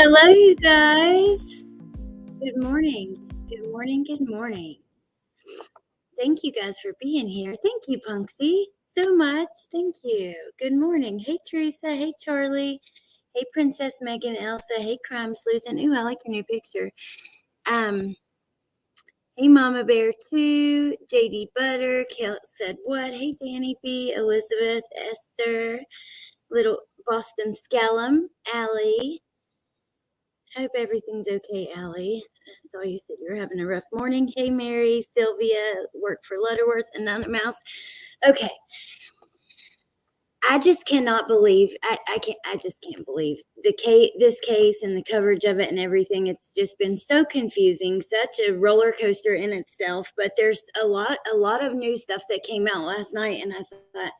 Hello, you guys. Good morning. Good morning. Good morning. Thank you guys for being here. Thank you, Punksy, so much. Thank you. Good morning. Hey, Teresa. Hey, Charlie. Hey, Princess Megan, Elsa. Hey, Crime Sleuth. And ooh, I like your new picture. Hey, Mama Bear 2. JD Butter. Kelt said what? Hey, Danny B. Elizabeth. Esther. Little Boston Scallum. Allie. Hope everything's okay, Allie. I saw you said you were having a rough morning. Hey, Mary, Sylvia, work for Lutterworth, another mouse. Okay. I just cannot believe, I just can't believe this case and the coverage of it and everything. It's just been so confusing, such a roller coaster in itself. But there's a lot of new stuff that came out last night. And I thought,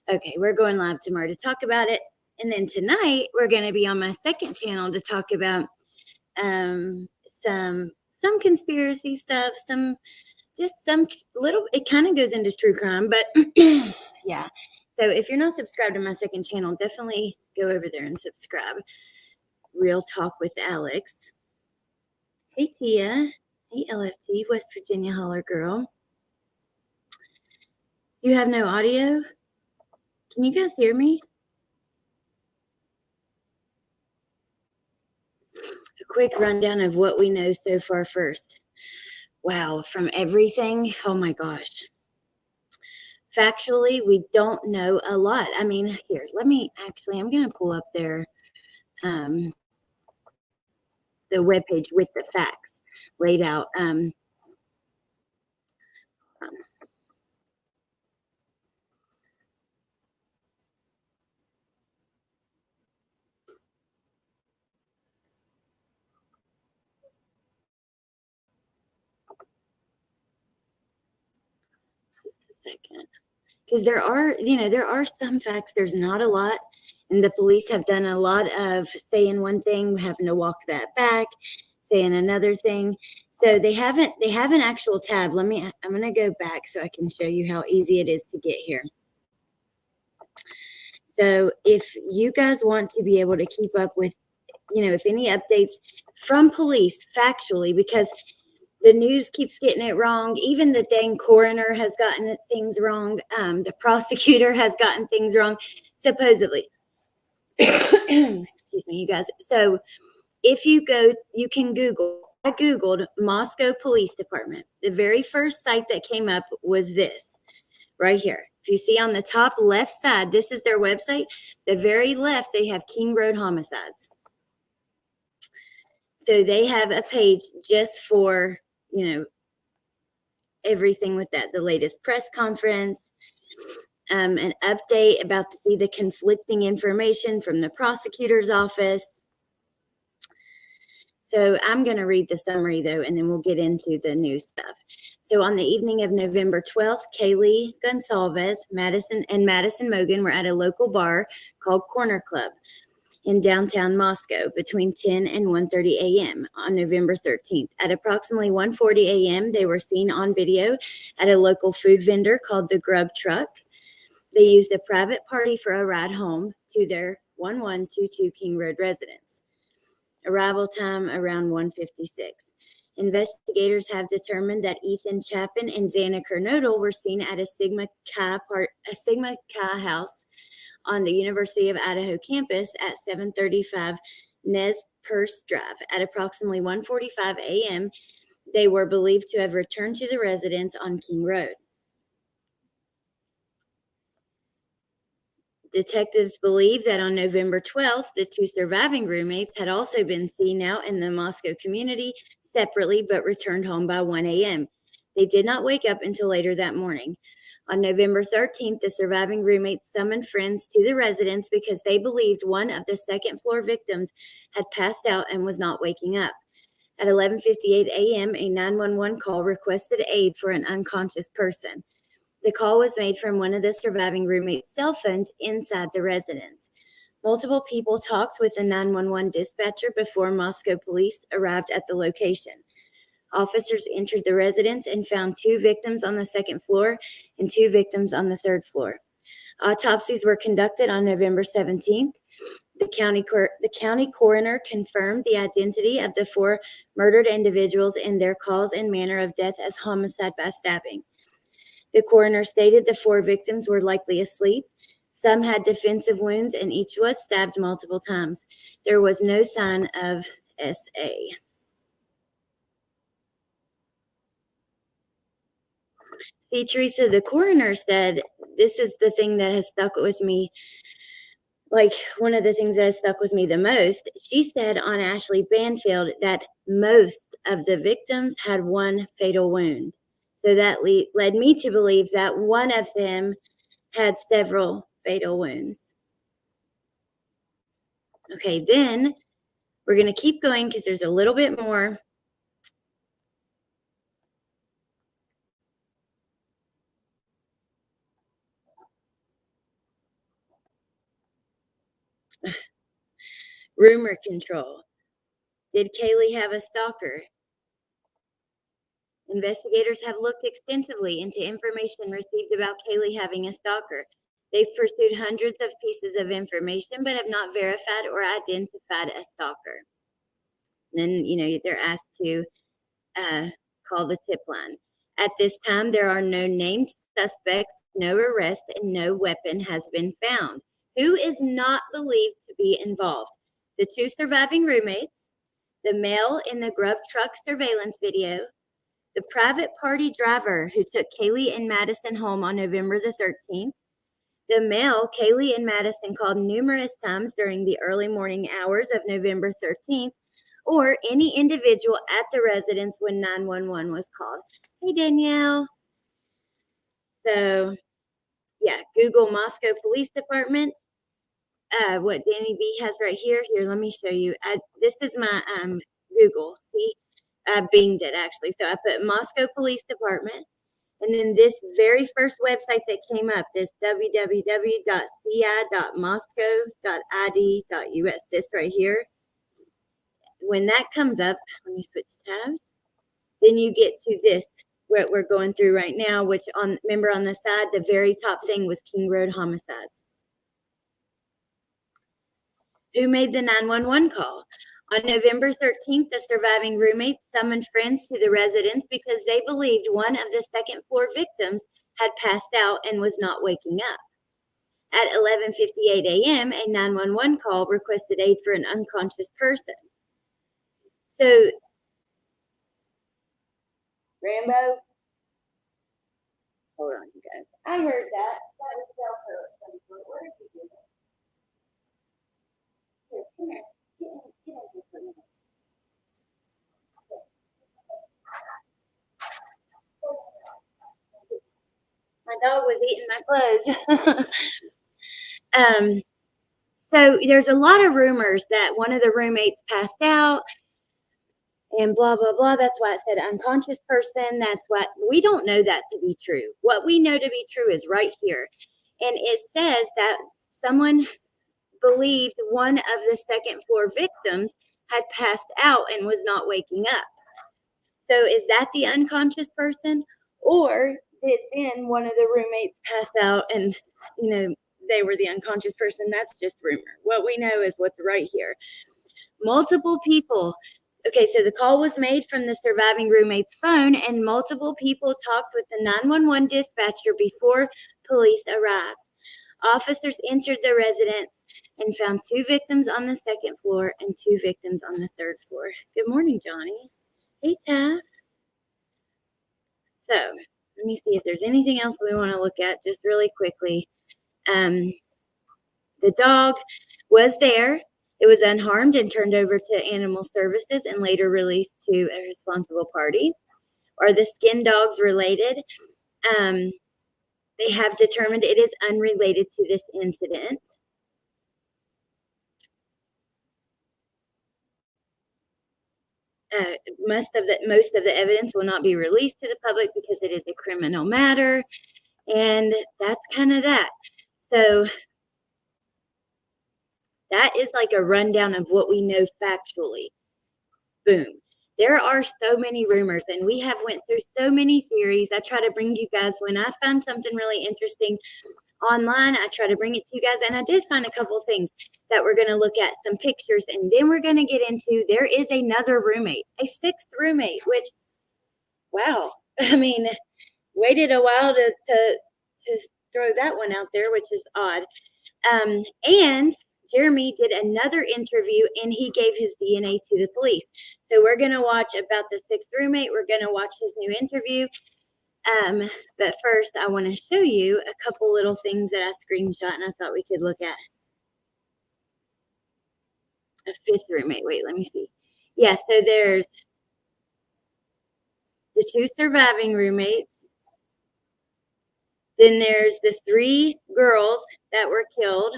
okay, we're going live tomorrow to talk about it. And then tonight we're going to be on my second channel to talk about some conspiracy stuff, some little, it kind of goes into true crime, but yeah. So if you're not subscribed to my second channel, definitely go over there and subscribe. Real Talk with Alex. Hey, Tia. Hey, LFT, West Virginia Holler Girl. You have no audio? Can you guys hear me? A quick rundown of what we know so far first. Wow, from everything, oh my gosh. Factually, we don't know a lot. I mean, here, I'm going to pull up the webpage with the facts laid out. Just a second. Because there are some facts, there's not a lot. And the police have done a lot of saying one thing, having to walk that back, saying another thing. So they have an actual tab. I'm going to go back so I can show you how easy it is to get here. So if you guys want to be able to keep up with, if any updates from police factually, because the news keeps getting it wrong. Even the dang coroner has gotten things wrong. The prosecutor has gotten things wrong, supposedly. Excuse me, you guys. So if you go, you can Google. I Googled Moscow Police Department. The very first site that came up was this right here. If you see on the top left side, this is their website. The very left, they have King Road homicides. So they have a page just for, everything with that. The latest press conference, an update about the conflicting information from the prosecutor's office. So I'm going to read the summary, though, and then we'll get into the new stuff. So on the evening of November 12th, Kaylee Gonsalves, Madison Mogan were at a local bar called Corner Club in downtown Moscow between 10 and 1:30 a.m. on November 13th. At approximately 1:40 a.m., they were seen on video at a local food vendor called the Grub Truck. They used a private party for a ride home to their 1122 King Road residence. Arrival time around 1:56. Investigators have determined that Ethan Chapin and Xana Kernodle were seen at a Sigma Chi house on the University of Idaho campus at 735 Nez Perce Drive. At approximately 1:45 a.m., they were believed to have returned to the residence on King Road. Detectives believe that on November 12th, the two surviving roommates had also been seen out in the Moscow community separately, but returned home by 1 a.m. They did not wake up until later that morning. On November 13th, the surviving roommates summoned friends to the residence because they believed one of the second floor victims had passed out and was not waking up. At 11:58 a.m., a 911 call requested aid for an unconscious person. The call was made from one of the surviving roommates' cell phones inside the residence. Multiple people talked with the 911 dispatcher before Moscow police arrived at the location. Officers entered the residence and found 2 victims on the second floor and 2 victims on the third floor. Autopsies were conducted on November 17th. The county coroner confirmed the identity of the 4 murdered individuals and their cause and manner of death as homicide by stabbing. The coroner stated the 4 victims were likely asleep. Some had defensive wounds, and each was stabbed multiple times. There was no sign of SA. See, Teresa, the coroner said this is the thing that has stuck with me. Like, one of the things that has stuck with me the most, she said on Ashley Banfield that most of the victims had 1 fatal wound. So that led me to believe that one of them had several fatal wounds. Okay, then we're going to keep going because there's a little bit more. Rumor control. Did Kaylee have a stalker? Investigators have looked extensively into information received about Kaylee having a stalker. They've pursued hundreds of pieces of information, but have not verified or identified a stalker. Then, they're asked to call the tip line. At this time, there are no named suspects, no arrest, and no weapon has been found. Who is not believed to be involved? The 2 surviving roommates, the male in the grub truck surveillance video, the private party driver who took Kaylee and Madison home on November the 13th, the male Kaylee and Madison called numerous times during the early morning hours of November 13th, or any individual at the residence when 911 was called. Hey, Danielle. So, yeah, Google Moscow Police Department. What Danny B has right here. Here, let me show you. This is my Google. See, I binged it actually. So I put Moscow Police Department. And then this very first website that came up, this www.ci.moscow.id.us, this right here. When that comes up, let me switch tabs. Then you get to this, what we're going through right now, which remember on the side, the very top thing was King Road homicides. Who made the 911 call? On November 13th, the surviving roommates summoned friends to the residence because they believed one of the second floor victims had passed out and was not waking up. At 11:58 a.m., a 911 call requested aid for an unconscious person. So, Rambo, hold on, you guys. I heard that. That was Velcro at some point. Where did you do that? Here, come here. Get in here for a minute. My dog was eating my clothes. So there's a lot of rumors that one of the roommates passed out and blah, blah, blah. That's why it said unconscious person. That's what we don't know that to be true. What we know to be true is right here. And it says that someone believed one of the second floor victims had passed out and was not waking up. So is that the unconscious person? Or did then one of the roommates pass out and, they were the unconscious person? That's just rumor. What we know is what's right here. Multiple people. Okay, so the call was made from the surviving roommate's phone, and multiple people talked with the 911 dispatcher before police arrived. Officers entered the residence and found 2 victims on the second floor and 2 victims on the third floor. Good morning, Johnny. Hey, Taff. So let me see if there's anything else we want to look at just really quickly. The dog was there. It was unharmed and turned over to Animal Services and later released to a responsible party. Are the skin dogs related? They have determined it is unrelated to this incident. Most of the evidence will not be released to the public because it is a criminal matter, and that's kind of that. So that is like a rundown of what we know factually. Boom. There are so many rumors, and we have went through so many theories. I try to bring you guys, when I find something really interesting online. I try to bring it to you guys, and I did find a couple things that we're going to look at, some pictures, and then we're going to get into there is another roommate, a sixth roommate, which, wow, I mean, waited a while to throw that one out there, which is odd. And Jeremy did another interview and he gave his DNA to the police. So we're going to watch about the sixth roommate. We're going to watch his new interview. But first, I want to show you a couple little things that I screenshot and I thought we could look at. A fifth roommate. Wait, let me see. Yeah, so there's the two surviving roommates. Then there's the three girls that were killed.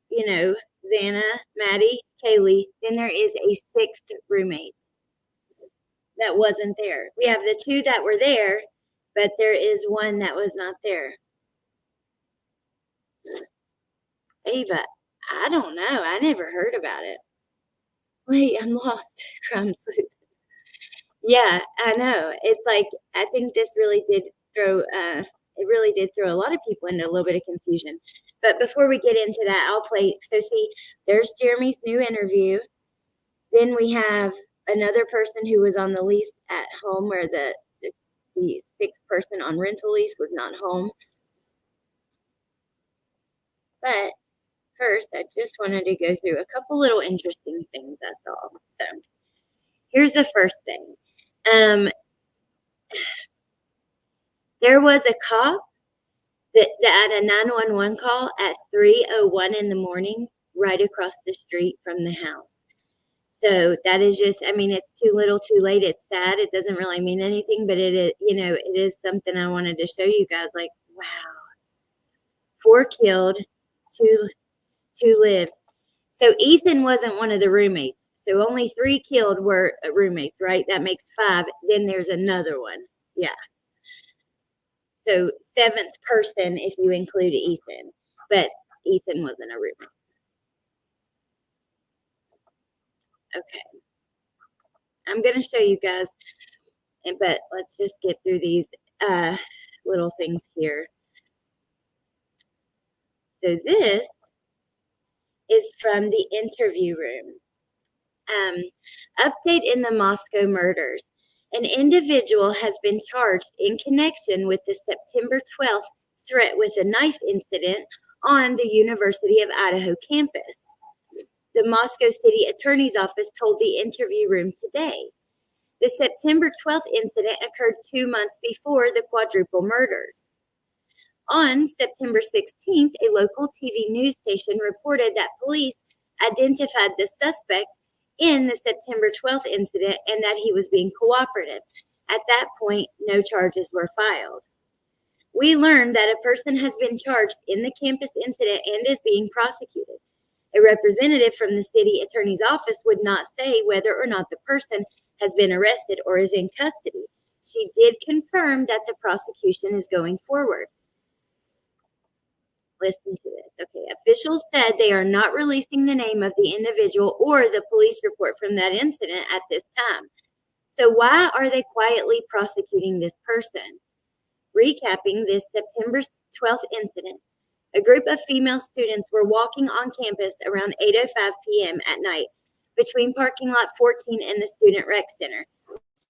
You know, Xana, Maddie, Kaylee. Then there is a sixth roommate that wasn't there. We have the two that were there, but there is one that was not there. Ava, I don't know. I never heard about it. Wait, I'm lost. Crime sleuth. Yeah, I know. It's like, I think this really did throw, it really did throw a lot of people into a little bit of confusion. But before we get into that, I'll play. So see, there's Jeremy's new interview. Then we have another person who was on the lease at home where the sixth person on rental lease was not home. But first, I just wanted to go through a couple little interesting things I saw. So here's the first thing. There was a cop that had a 911 call at 3:01 in the morning right across the street from the house. So that is just, I mean, it's too little, too late. It's sad. It doesn't really mean anything, but it is, you know, it is something I wanted to show you guys. Like, wow, 4 killed, two lived. So Ethan wasn't one of the roommates. So only 3 killed were roommates, right? That makes 5. Then there's another one. Yeah. So 7th person if you include Ethan, but Ethan wasn't a roommate. Okay. I'm going to show you guys, but let's just get through these little things here. So this is from the interview room. Update in the Moscow murders. An individual has been charged in connection with the September 12th threat with a knife incident on the University of Idaho campus. The Moscow City Attorney's Office told the interview room today. The September 12th incident occurred 2 months before the quadruple murders. On September 16th, a local TV news station reported that police identified the suspect in the September 12th incident and that he was being cooperative. At that point, no charges were filed. We learned that a person has been charged in the campus incident and is being prosecuted. A representative from the city attorney's office would not say whether or not the person has been arrested or is in custody. She did confirm that the prosecution is going forward. Listen to this. Okay, officials said they are not releasing the name of the individual or the police report from that incident at this time. So why are they quietly prosecuting this person? Recapping this September 12th incident, a group of female students were walking on campus around 8:05 p.m. at night between parking lot 14 and the Student Rec Center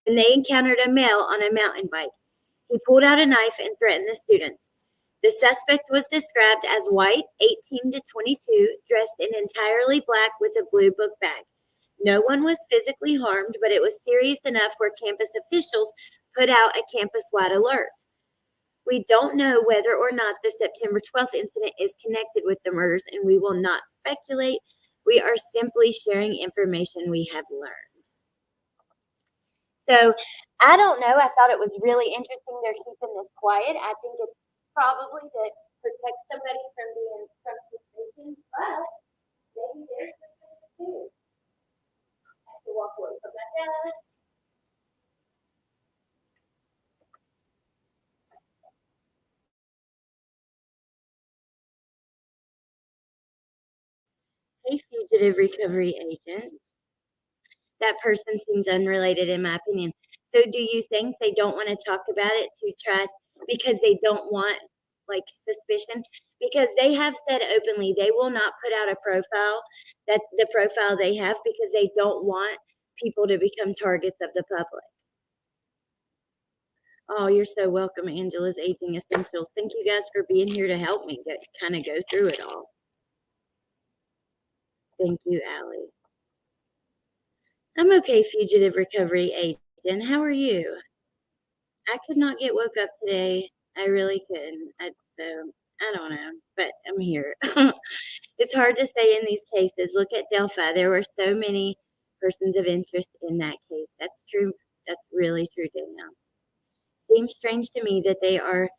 when they encountered a male on a mountain bike. He pulled out a knife and threatened the students. The suspect was described as white, 18 to 22, dressed in entirely black with a blue book bag. No one was physically harmed, but it was serious enough where campus officials put out a campus-wide alert. We don't know whether or not the September 12th incident is connected with the murders, and we will not speculate. We are simply sharing information we have learned. So, I don't know. I thought it was really interesting they're keeping this quiet. I think it's probably to protect somebody from being from suspicion, but maybe they're suspicious too. I have to walk away from my desk. Hey, fugitive recovery agent. That person seems unrelated in my opinion. So do you think they don't want to talk about it to try because they don't want like suspicion, because they have said openly they will not put out a profile, that the profile they have, because they don't want people to become targets of the public. Oh, you're so welcome, Angela's Aging Essentials. Thank you guys for being here to help me kind of go through it all. Thank you, Allie. I'm okay, fugitive recovery agent. How are you? I could not get woke up today. I really couldn't. So I don't know, but I'm here. It's hard to say in these cases. Look at Delphi. There were so many persons of interest in that case. That's true. That's really true, Danielle. Seems strange to me that they are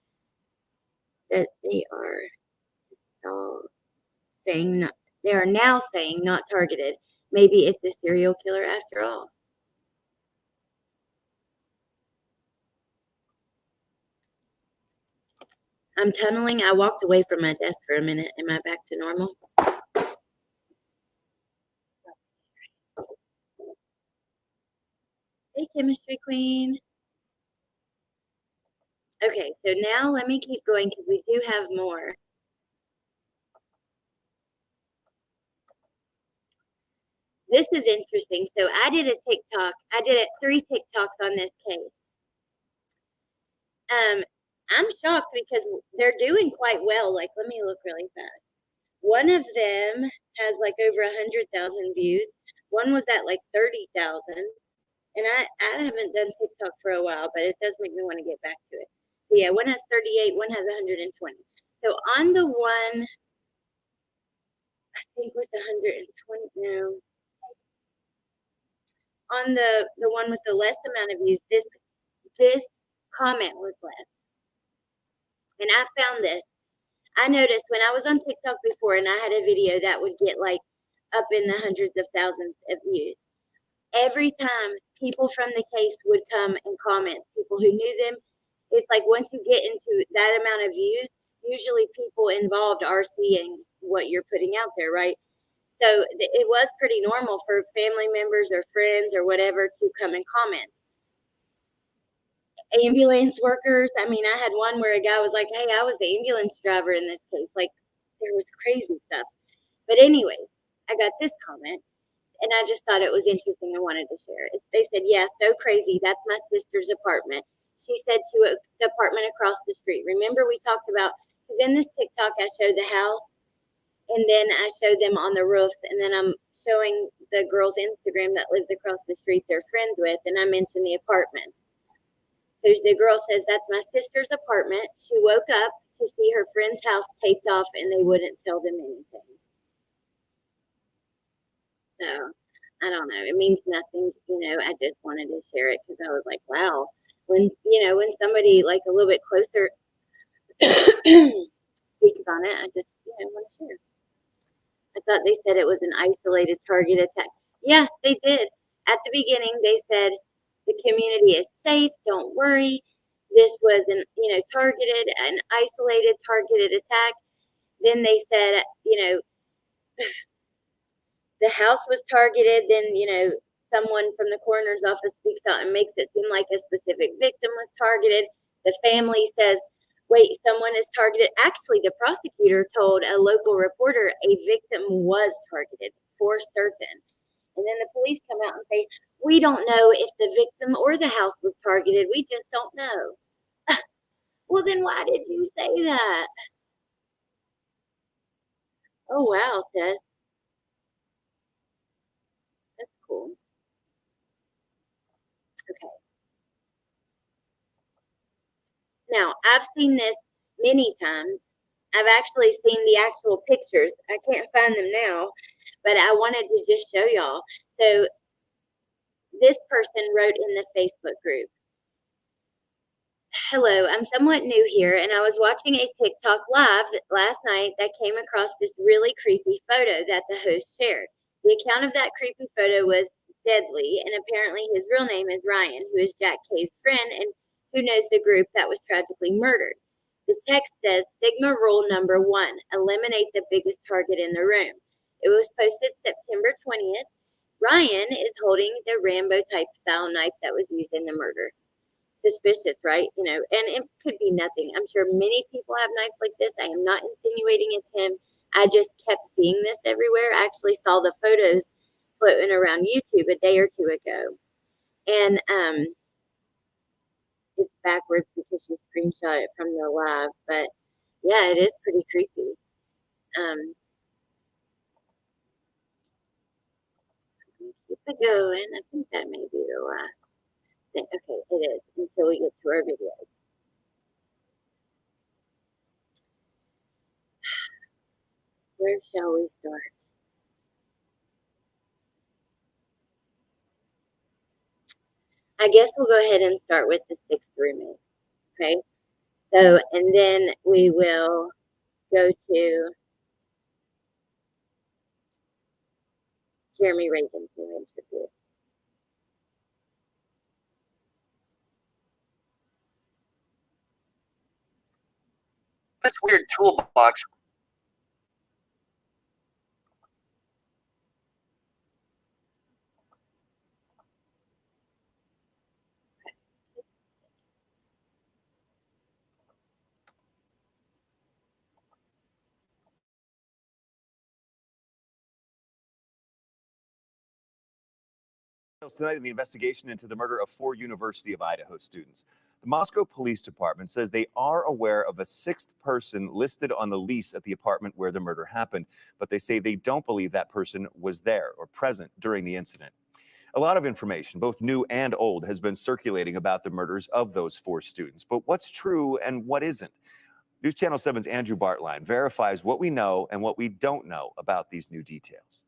so saying not, they are now saying not targeted. Maybe it's a serial killer after all. I'm tunneling. I walked away from my desk for a minute. Am I back to normal? Hey, chemistry queen. Okay, so now let me keep going because we do have more. This is interesting. So I did a TikTok. I did 3 TikToks on this case. I'm shocked because they're doing quite well. Like, let me look really fast. One of them has like over 100,000 views. One was at like 30,000. And I haven't done TikTok for a while, but it does make me want to get back to it. So yeah, one has 38, one has 120. So on the one, I think was 120, no. On the one with the less amount of views, this comment was left. And I found this. I noticed when I was on TikTok before and I had a video that would get like up in the hundreds of thousands of views. Every time people from the case would come and comment, people who knew them, it's like once you get into that amount of views, usually people involved are seeing what you're putting out there, right? So it was pretty normal for family members or friends or whatever to come and comment. Ambulance workers, I mean, I had one where a guy was like, hey, I was the ambulance driver in this case. Like, there was crazy stuff. But anyways, I got this comment. And I just thought it was interesting. I wanted to share it. They said, yeah, so crazy. That's my sister's apartment. She said to the apartment across the street. Remember we talked about, because in this TikTok, I showed the house, and then I showed them on the roofs, and then I'm showing the girl's Instagram that lives across the street they're friends with, and I mentioned the apartments. So the girl says, that's my sister's apartment. She woke up to see her friend's house taped off, and they wouldn't tell them anything. So I don't know. It means nothing, I just wanted to share it because I was like, wow, when somebody like a little bit closer speaks on it, I just, want to share. I thought they said it was an isolated target attack. Yeah, they did. At the beginning, they said the community is safe. Don't worry. This was an isolated targeted attack. Then they said, the house was targeted. Then, someone from the coroner's office speaks out and makes it seem like a specific victim was targeted. The family says, wait, someone is targeted. Actually, the prosecutor told a local reporter a victim was targeted for certain. And then the police come out and say, we don't know if the victim or the house was targeted. We just don't know. Well, then why did you say that? Oh, wow, Tess. That's cool. Okay. Now, I've seen this many times. I've actually seen the actual pictures. I can't find them now, but I wanted to just show y'all. So this person wrote in the Facebook group, hello, I'm somewhat new here, and I was watching a TikTok live last night that came across this really creepy photo that the host shared. The account of that creepy photo was deadly, and apparently his real name is Ryan, who is Jack Kay's friend and who knows the group that was tragically murdered. The text says, Sigma rule number 1, eliminate the biggest target in the room. It was posted September 20th. Ryan is holding the Rambo-type style knife that was used in the murder. suspicious, right? You know, and it could be nothing. I'm sure many people have knives like this. I am not insinuating it's him. I just kept seeing this everywhere. I actually saw the photos floating around YouTube a day or two ago. And it's backwards because she screenshot it from the live, but yeah, it is pretty creepy. Keep it going. I think that may be the last thing. Okay, it is until we get to our videos. Where shall we start? I guess we'll go ahead and start with the sixth roommate. Okay. So, and then we will go to Jeremy Reagan's new interview. This weird toolbox. Tonight in the investigation into the murder of 4 University of Idaho students. The Moscow Police Department says they are aware of a 6th person listed on the lease at the apartment where the murder happened, but they say they don't believe that person was there or present during the incident. A lot of information, both new and old, has been circulating about the murders of those 4 students. But what's true and what isn't? News Channel 7's Andrew Bartline verifies what we know and what we don't know about these new details.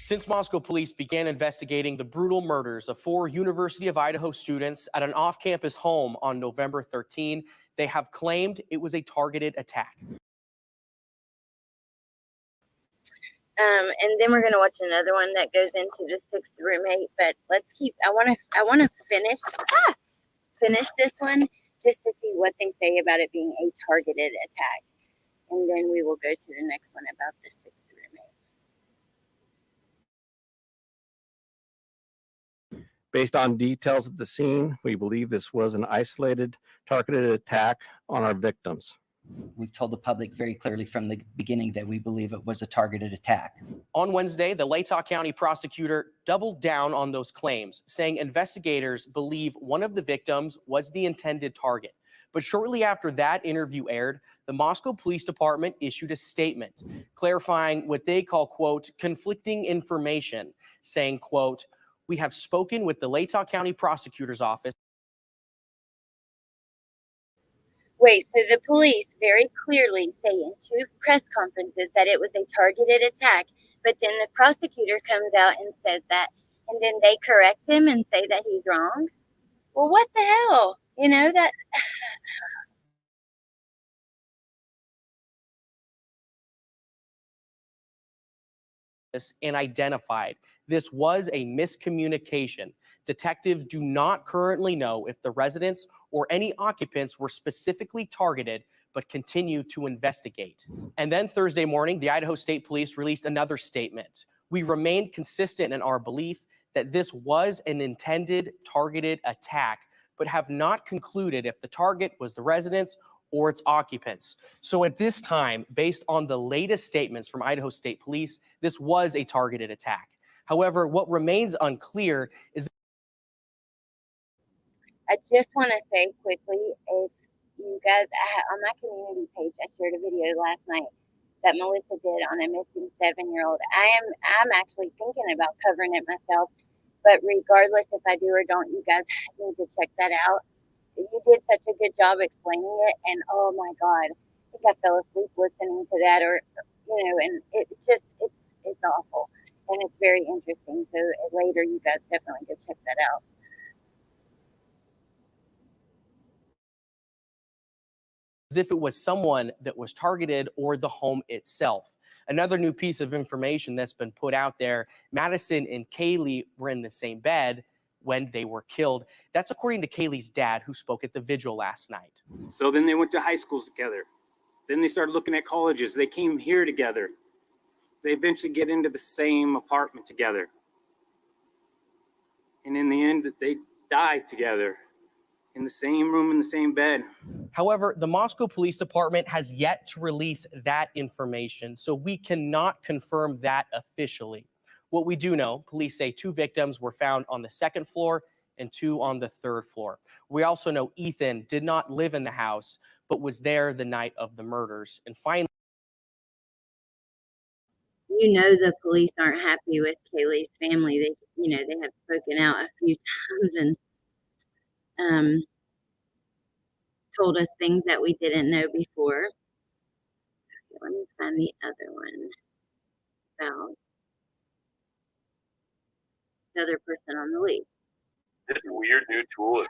Since Moscow police began investigating the brutal murders of 4 University of Idaho students at an off-campus home on November 13, they have claimed it was a targeted attack. And then we're going to watch another one that goes into the 6th roommate, but let's keep, I want to finish this one just to see what they say about it being a targeted attack. And then we will go to the next one about the 6th roommate. Based on details of the scene, we believe this was an isolated, targeted attack on our victims. We've told the public very clearly from the beginning that we believe it was a targeted attack. On Wednesday, the Latah County prosecutor doubled down on those claims, saying investigators believe one of the victims was the intended target. But shortly after that interview aired, the Moscow Police Department issued a statement clarifying what they call, quote, conflicting information, saying, quote, we have spoken with the Latah County prosecutor's office. Wait, so the police very clearly say in 2 press conferences that it was a targeted attack, but then the prosecutor comes out and says that, and then they correct him and say that he's wrong? Well, what the hell? You know, that... and identified this was a miscommunication. Detectives do not currently know if the residents or any occupants were specifically targeted, but continue to investigate. And then Thursday morning, the Idaho State Police released another statement. We remained consistent in our belief that this was an intended targeted attack, but have not concluded if the target was the residents or its occupants. So at this time, based on the latest statements from Idaho State Police, this was a targeted attack. However, what remains unclear is... I just want to say quickly, if you guys, on my community page, I shared a video last night that Melissa did on a missing 7-year-old. I'm actually thinking about covering it myself, but regardless if I do or don't, you guys need to check that out. You did such a good job explaining it, and oh my God, I think I fell asleep listening to that, or and it's awful, and it's very interesting. So later, you guys definitely go check that out. As if it was someone that was targeted or the home itself. Another new piece of information that's been put out there, Madison and Kaylee were in the same bed when they were killed. That's according to Kaylee's dad, who spoke at the vigil last night. So then they went to high schools together. Then they started looking at colleges. They came here together. They eventually get into the same apartment together. And in the end, they died together. in the same room, in the same bed. However, the Moscow Police Department has yet to release that information, so we cannot confirm that officially. What we do know, police say 2 victims were found on the 2nd floor and 2 on the 3rd floor. We also know Ethan did not live in the house, but was there the night of the murders. And finally, you know, the police aren't happy with Kaylee's family. They, you know, they have spoken out a few times and told us things that we didn't know before. Okay, let me find the other one about the other person on the lease. This weird new tool.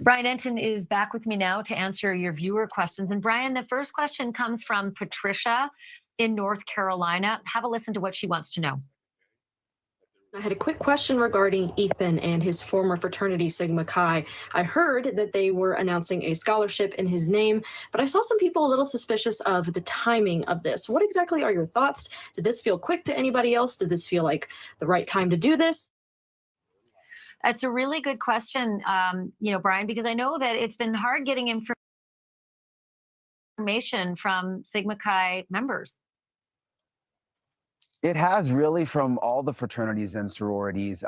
Brian Enton is back with me now to answer your viewer questions. And Brian, the first question comes from Patricia in North Carolina. Have a listen to what she wants to know. I had a quick question regarding Ethan and his former fraternity, Sigma Chi. I heard that they were announcing a scholarship in his name, but I saw some people a little suspicious of the timing of this. What exactly are your thoughts? Did this feel quick to anybody else? Did this feel like the right time to do this? That's a really good question, Brian, because I know that it's been hard getting information from Sigma Chi members. It has really, from all the fraternities and sororities.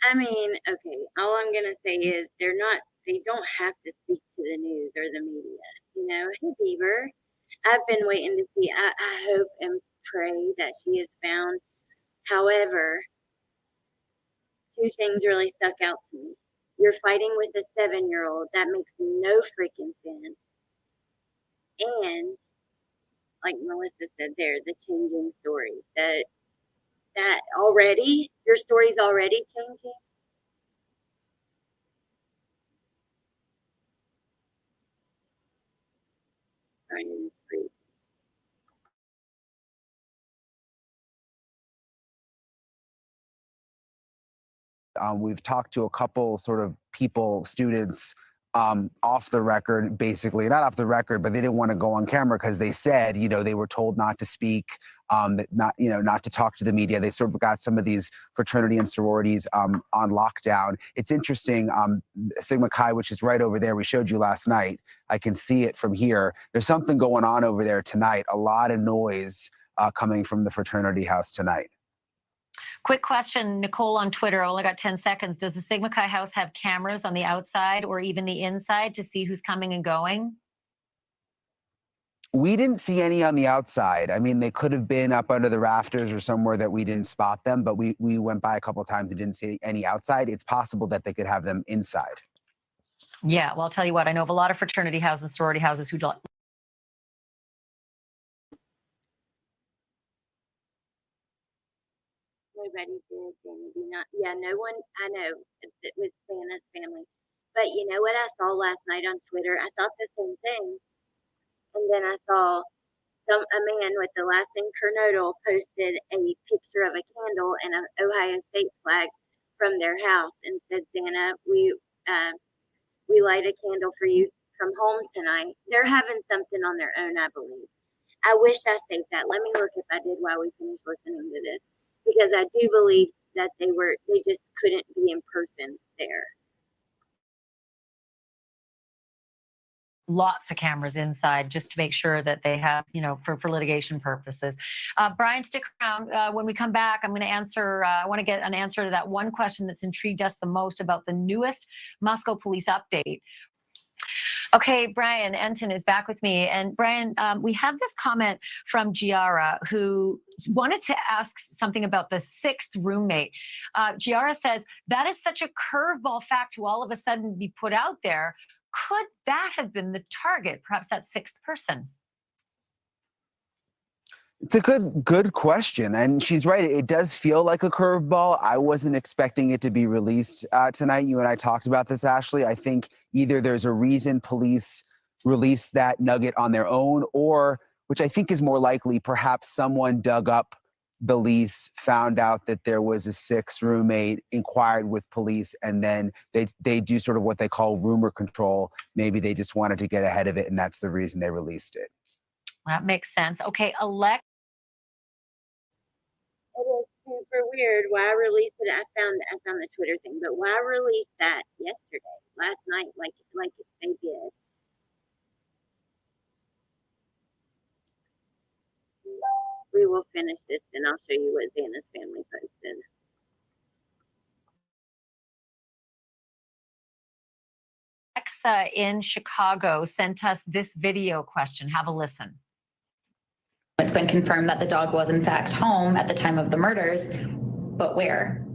I mean, okay, all I'm going to say is they don't have to speak to the news or the media. You know, hey, Beaver, I've been waiting to see, I hope and pray that she is found. However, 2 things really stuck out to me. You're fighting with a 7-year-old. That makes no freaking sense. And like Melissa said there, the changing story. That already, your story's already changing. Brian is free. We've talked to a couple sort of people, students, off the record, basically, not off the record, but they didn't want to go on camera because they said, they were told not to speak, not to talk to the media. They sort of got some of these fraternity and sororities on lockdown. It's interesting, Sigma Chi, which is right over there, we showed you last night. I can see it from here. There's something going on over there tonight, a lot of noise coming from the fraternity house tonight. Quick question, Nicole on Twitter, I only got 10 seconds. Does the Sigma Chi house have cameras on the outside or even the inside to see who's coming and going? We didn't see any on the outside. I mean, they could have been up under the rafters or somewhere that we didn't spot them, but we went by a couple of times and didn't see any outside. It's possible that they could have them inside. Yeah, well, I'll tell you what, I know of a lot of fraternity houses, sorority houses who don't. Nobody did, Jamie. No one, I know, with Santa's family. But you know what I saw last night on Twitter? I thought the same thing. And then I saw a man with the last name Kernodle posted a picture of a candle and an Ohio State flag from their house and said, Santa, we light a candle for you from home tonight. They're having something on their own, I believe. I wish I saved that. Let me look if I did while we finish listening to this. Because I do believe that they just couldn't be in person there. Lots of cameras inside just to make sure that they have, for litigation purposes. Brian, stick around. When we come back, I want to get an answer to that one question that's intrigued us the most about the newest Moscow police update. Okay, Brian Enton is back with me. And Brian, we have this comment from Giara, who wanted to ask something about the 6th roommate. Giara says, that is such a curveball fact to all of a sudden be put out there. Could that have been the target, perhaps that 6th person? It's a good question. And she's right. It does feel like a curveball. I wasn't expecting it to be released tonight. You and I talked about this, Ashley. I think either there's a reason police released that nugget on their own, or, which I think is more likely, perhaps someone dug up the lease, found out that there was a sixth roommate, inquired with police, and then they do sort of what they call rumor control. Maybe they just wanted to get ahead of it, and that's the reason they released it. That makes sense. Okay, Alexa. It is super weird why I released it. I found the Twitter thing, but why I released that yesterday, last night, like they did. We will finish this, then I'll show you what Xana's family posted. Alexa in Chicago sent us this video question. Have a listen. It's been confirmed that the dog was in fact home at the time of the murders, but where?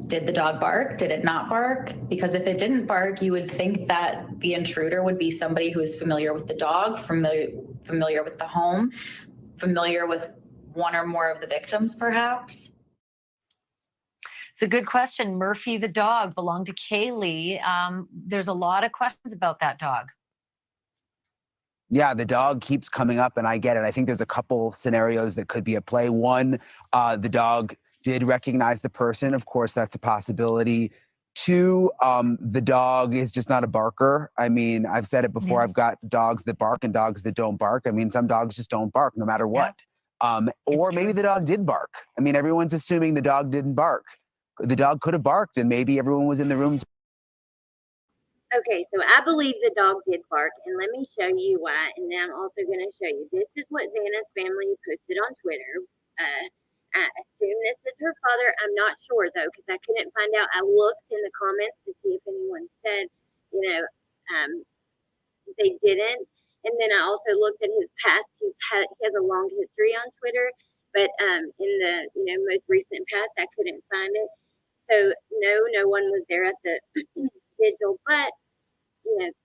Did the dog bark? Did it not bark? Because if it didn't bark, you would think that the intruder would be somebody who is familiar with the dog, familiar with the home, familiar with one or more of the victims, perhaps. It's a good question. Murphy the dog belonged to Kaylee. There's a lot of questions about that dog. Yeah, the dog keeps coming up, and I get it. I think there's a couple scenarios that could be at play. One, the dog did recognize the person. Of course, that's a possibility. Two, the dog is just not a barker. I mean, I've said it before. Yeah. I've got dogs that bark and dogs that don't bark. I mean, some dogs just don't bark no matter what. Or maybe the dog did bark. I mean, everyone's assuming the dog didn't bark. The dog could have barked, and maybe everyone was in the room. Okay, so I believe the dog did bark, and let me show you why. And then I'm also going to show you. This is what Xana's family posted on Twitter. I assume this is her father. I'm not sure, though, because I couldn't find out. I looked in the comments to see if anyone said, they didn't. And then I also looked at his past. He has a long history on Twitter, but in the most recent past, I couldn't find it. So no one was there at the vigil, but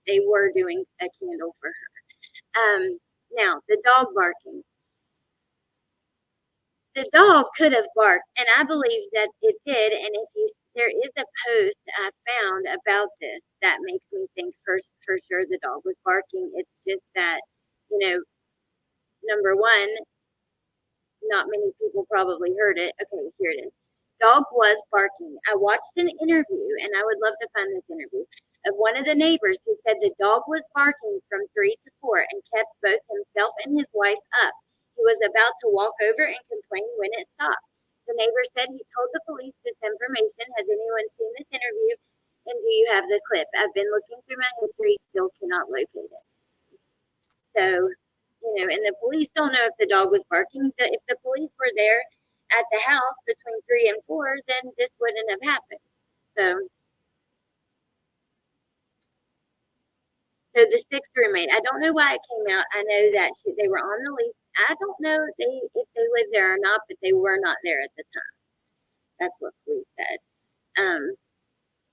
they were doing a candle for her. Now the dog barking. The dog could have barked, and I believe that it did. And there is a post I found about this that makes me think for sure the dog was barking. It's just that, number one, not many people probably heard it. Okay, here it is. Dog was barking. I watched an interview, and I would love to find this interview, of one of the neighbors who said the dog was barking from 3 to 4 and kept both himself and his wife up. He was about to walk over and complain when it stopped. The neighbor said he told the police this information. Has anyone seen this interview? And do you have the clip? I've been looking through my history, still cannot locate it. So, and the police don't know if the dog was barking. If the police were there at the house between 3 and 4, then this wouldn't have happened. So the sixth roommate, I don't know why it came out. I know that they were on the lease. I don't know if they lived there or not, but they were not there at the time. That's what police said.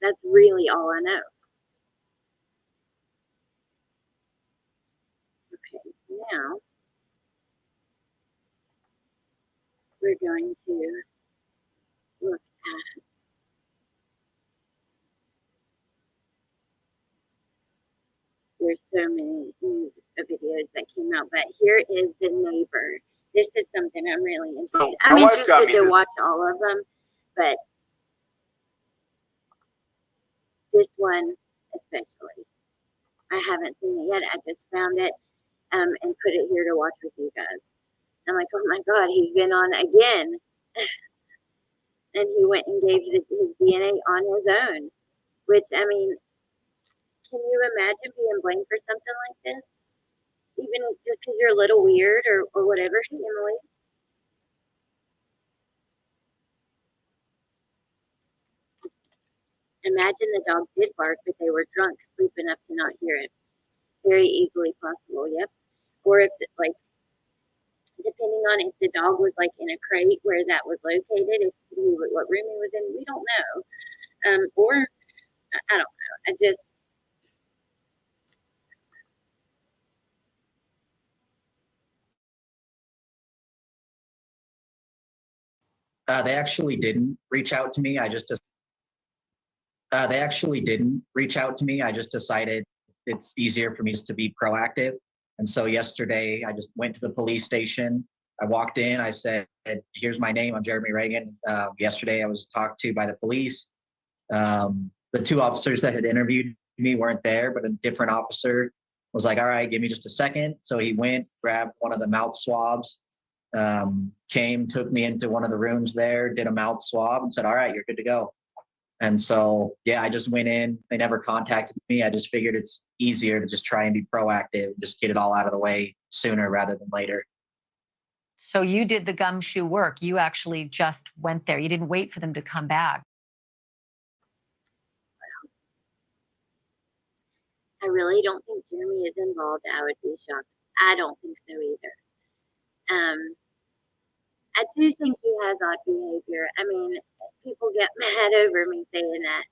That's really all I know. Okay, now we're going to look at there's so many videos that came out, but here is the neighbor. This is something I'm really interested. So I'm interested to watch all of them, but this one especially, I haven't seen it yet. I just found it and put it here to watch with you guys. I'm like, oh my God, he's been on again. And he went and gave his DNA on his own, which, I mean, can you imagine being blamed for something like this? Even just because you're a little weird or whatever. Hey, Emily. Imagine the dog did bark, but they were drunk, sleeping up to not hear it. Very easily possible, yep. Or if, depending on if the dog was, in a crate where that was located, what room he was in, we don't know. Or, I don't know. I just... They actually didn't reach out to me. I just decided it's easier for me just to be proactive. And so yesterday I just went to the police station I walked in, I said, here's my name, I'm Jeremy Reagan. Yesterday I was talked to by the police. The two officers that had interviewed me weren't there, but a different officer was like, all right, give me just a second. So he went, grabbed one of the mouth swabs, came, took me into one of the rooms there, did a mouth swab and said, all right, you're good to go. And so, yeah, I just went in. They never contacted me. I just figured it's easier to just try and be proactive, just get it all out of the way sooner rather than later. So you did the gumshoe work. You actually just went there. You didn't wait for them to come back. I really don't think Jeremy is involved. I would be shocked. I don't think so either. I do think he has odd behavior. I mean, people get mad over me saying that.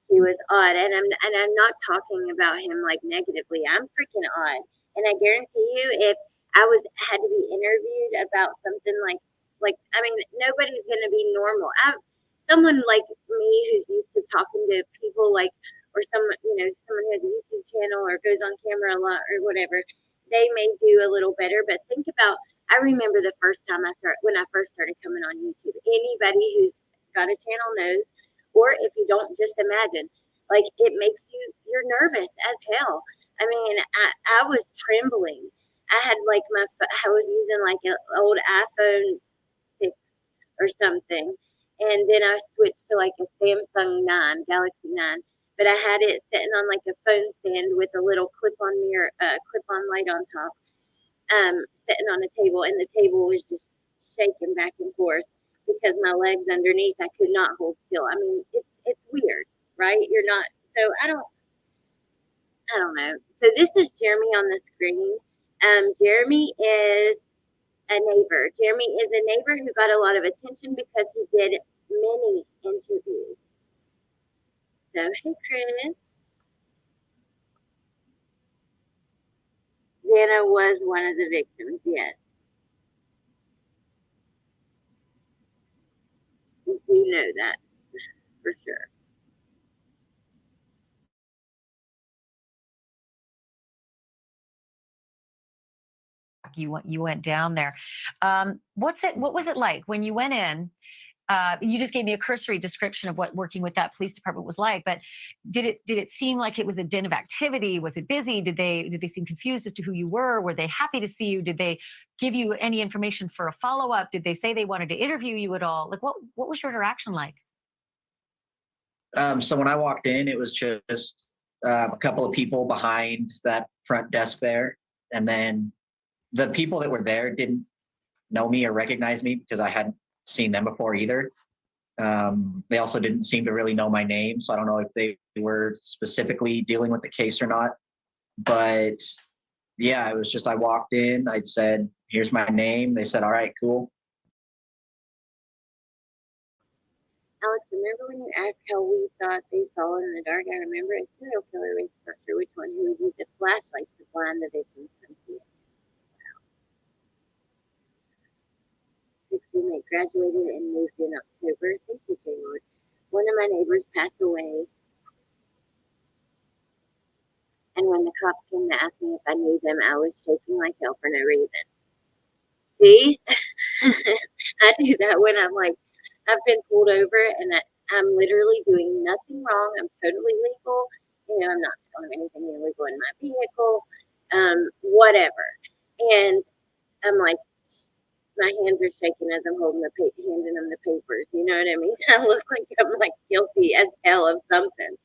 He was odd, and I'm not talking about him like negatively. I'm freaking odd, and I guarantee you, if I had to be interviewed about something like I mean, nobody's gonna be normal. I'm someone like me who's used to talking to people or someone someone who has a YouTube channel or goes on camera a lot or whatever. They may do a little better, but think about. I remember the first time when I first started coming on YouTube. Anybody who's got a channel knows. Or if you don't, just imagine, it makes you're nervous as hell. I mean, I was trembling. I had I was using an old iPhone 6 or something. And then I switched to a Samsung 9, Galaxy 9. But I had it sitting on a phone stand with a little clip-on mirror, clip-on light on top, sitting on a table. And the table was just shaking back and forth because my legs underneath, I could not hold still. I mean, it's weird, right? You're not. So I don't know. So this is Jeremy on the screen. Jeremy is a neighbor. Jeremy is a neighbor who got a lot of attention because he did many interviews. So hey, Chris. Xana was one of the victims. Yes. We do know that for sure. You went down there. What was it like when you went in? You just gave me a cursory description of what working with that police department was like, but did it seem like it was a den of activity? Was it busy? Did they seem confused as to who you were? Were they happy to see you? Did they give you any information for a follow-up? Did they say they wanted to interview you at all? Like what was your interaction like? So when I walked in, it was just a couple of people behind that front desk there. And then the people that were there didn't know me or recognize me because I hadn't seen them before either. They also didn't seem to really know my name. So I don't know if they were specifically dealing with the case or not. But yeah, it was just, I walked in, I said, here's my name. They said, all right, cool. Alex, remember when you asked how we thought they saw in the dark? I remember a serial killer rape structure, which one who would use a flashlight to blind the victims from seeing. Wow. 6 roommate graduated and moved in October. Thank you, J. Lord. One of my neighbors passed away. And when the cops came to ask me if I knew them, I was shaking like hell for no reason. See? I do that when I've been pulled over and I'm literally doing nothing wrong. I'm totally legal. I'm not doing anything illegal in my vehicle, whatever. And I'm like, my hands are shaking as I'm handing them the papers. You know what I mean? I look like I'm guilty as hell of something.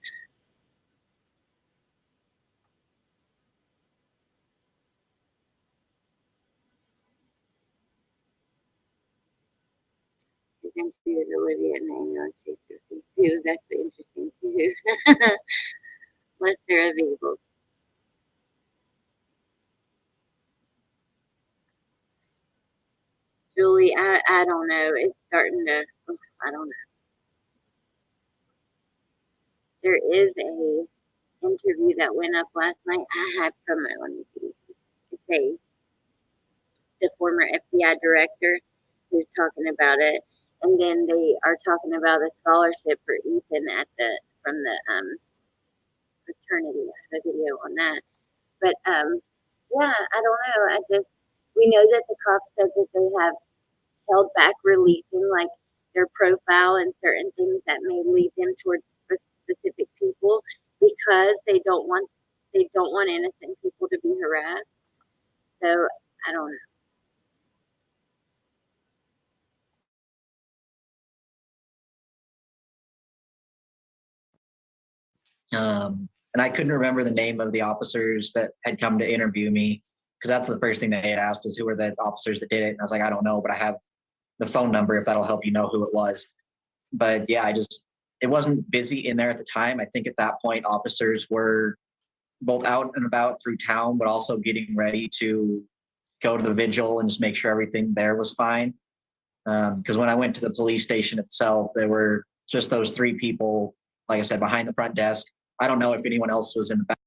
His interview with Olivia and the ambulance chaser. It was actually interesting too. Lesser of evils. Julie, I don't know. It's starting to, I don't know. There is a interview that went up last night. I had from it. Let me see. It's the former FBI director who's talking about it, and then they are talking about a scholarship for Ethan from the fraternity. I have a video on that, but yeah, I don't know. We know that the cops said that they have held back releasing like their profile and certain things that may lead them towards specific people because they don't want innocent people to be harassed. So I don't know. And I couldn't remember the name of the officers that had come to interview me, because that's the first thing they had asked, is who were the officers that did it. And I was like, I don't know, but I have the phone number if that'll help you know who it was. But yeah, it wasn't busy in there at the time. I think at that point, officers were both out and about through town, but also getting ready to go to the vigil and just make sure everything there was fine. Because when I went to the police station itself, there were just those three people, like I said, behind the front desk. I don't know if anyone else was in the back.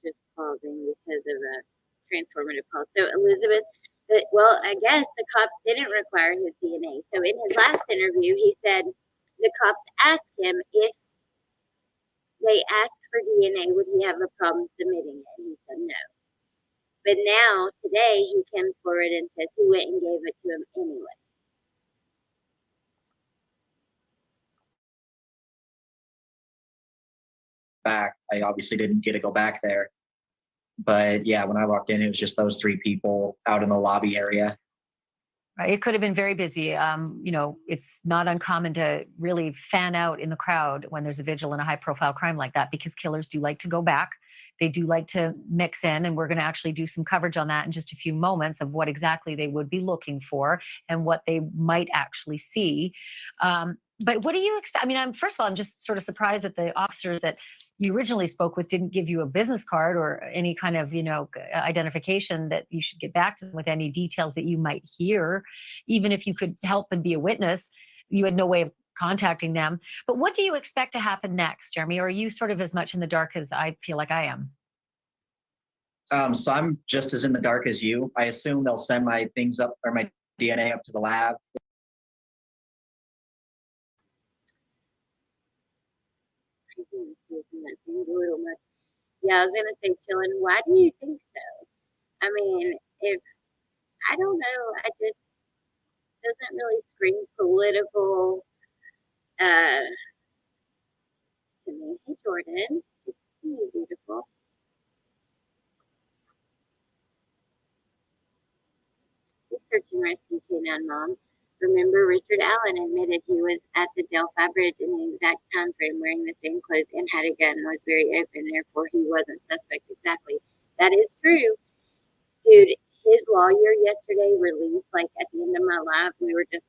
Just pausing because of a transformative pause. So Elizabeth, well, I guess the cops didn't require his DNA. So in his last interview, he said the cops asked him if they asked for DNA, would he have a problem submitting it? And he said no. But now, today, he comes forward and says he went and gave it to him anyway. Back, I obviously didn't get to go back there. But yeah, when I walked in, it was just those three people out in the lobby area. Right. It could have been very busy. It's not uncommon to really fan out in the crowd when there's a vigil and a high profile crime like that, because killers do like to go back. They do like to mix in, and we're going to actually do some coverage on that in just a few moments of what exactly they would be looking for and what they might actually see. But what do you expect? I mean, first of all, I'm just sort of surprised that the officers that you originally spoke with didn't give you a business card or any kind of, identification that you should get back to them with any details that you might hear. Even if you could help and be a witness, you had no way of contacting them. But what do you expect to happen next, Jeremy? Or are you sort of as much in the dark as I feel like I am? So I'm just as in the dark as you. I assume they'll send my things up, or my DNA up to the lab. That seems a little much. Yeah, I was gonna say, chillin'. Why do you think so? I mean, I don't know, I just doesn't really scream political to me. Hey, Jordan, good to see you, beautiful. Research and Rescue K9 Mom. Remember, Richard Allen admitted he was at the Delphi Bridge in the exact time frame wearing the same clothes and had a gun and was very open. Therefore, he wasn't suspect exactly. That is true. Dude, his lawyer yesterday released, like, at the end of my life, we were just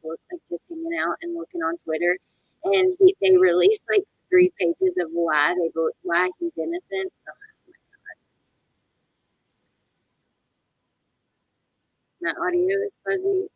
hanging out and looking on Twitter, and they released, like, 3 pages of why he's innocent. Oh, my audio is fuzzy.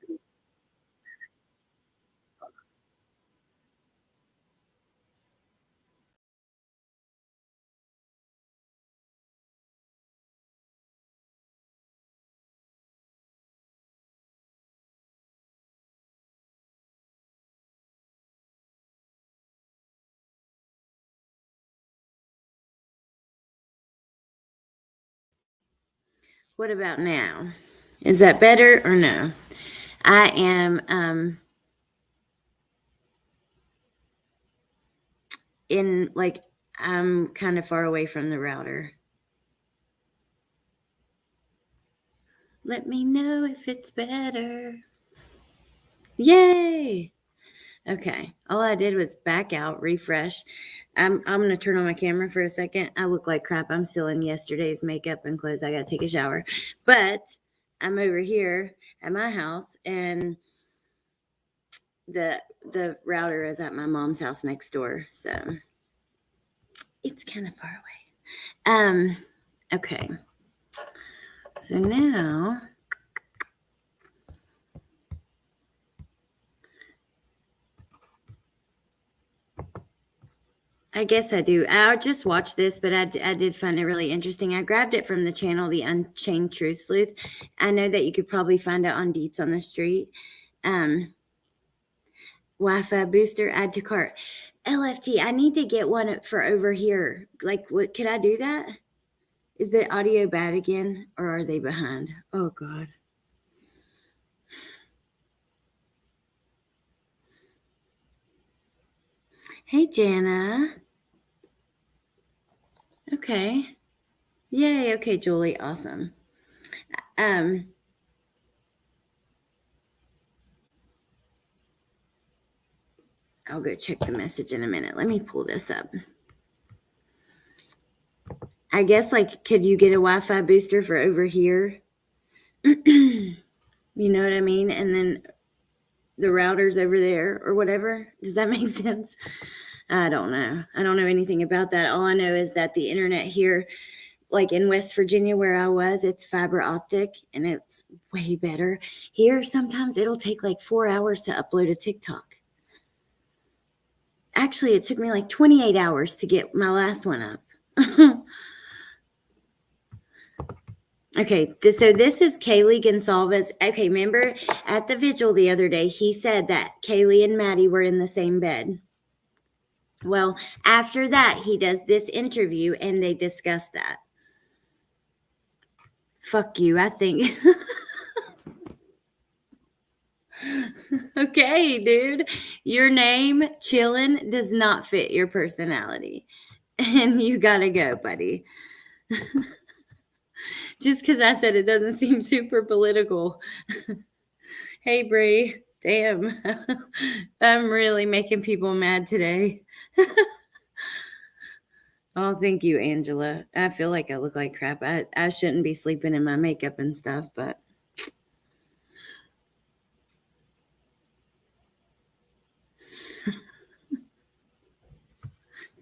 What about now? Is that better or no? I am I'm kind of far away from the router. Let me know if it's better. Yay! Okay, all I did was back out, refresh. I'm gonna turn on my camera for a second. I look like crap. I'm still in yesterday's makeup and clothes. I gotta take a shower, but I'm over here at my house, and the router is at my mom's house next door, so it's kind of far away. Okay, so now. I guess I do. I just watched this, but I did find it really interesting. I grabbed it from the channel, The Unchained Truth Sleuth. I know that you could probably find it on Deets on the Street. Wi-Fi booster, add to cart. LFT, I need to get one for over here. Like, what, could I do that? Is the audio bad again, or are they behind? Oh, God. Hey, Jana. Okay. Yay. Okay, Julie. Awesome. I'll go check the message in a minute. Let me pull this up. I guess, like, could you get a Wi-Fi booster for over here? You know what I mean? And then the router's over there or whatever. Does that make sense? I don't know. I don't know anything about that. All I know is that the internet here, like in West Virginia where I was, it's fiber optic and it's way better. Here, sometimes it'll take like 4 hours to upload a TikTok. Actually, it took me like 28 hours to get my last one up. Okay, so this is Kaylee Gonsalves. Okay, remember at the vigil the other day, he said that Kaylee and Maddie were in the same bed. Well, after that, he does this interview and they discuss that. Fuck you, I think. Okay, dude. Your name, Chillin', does not fit your personality. And you gotta go, buddy. Just because I said it doesn't seem super political. Hey, Bree. Damn. I'm really making people mad today. Oh, thank you, Angela. I feel like I look like crap. I shouldn't be sleeping in my makeup and stuff, but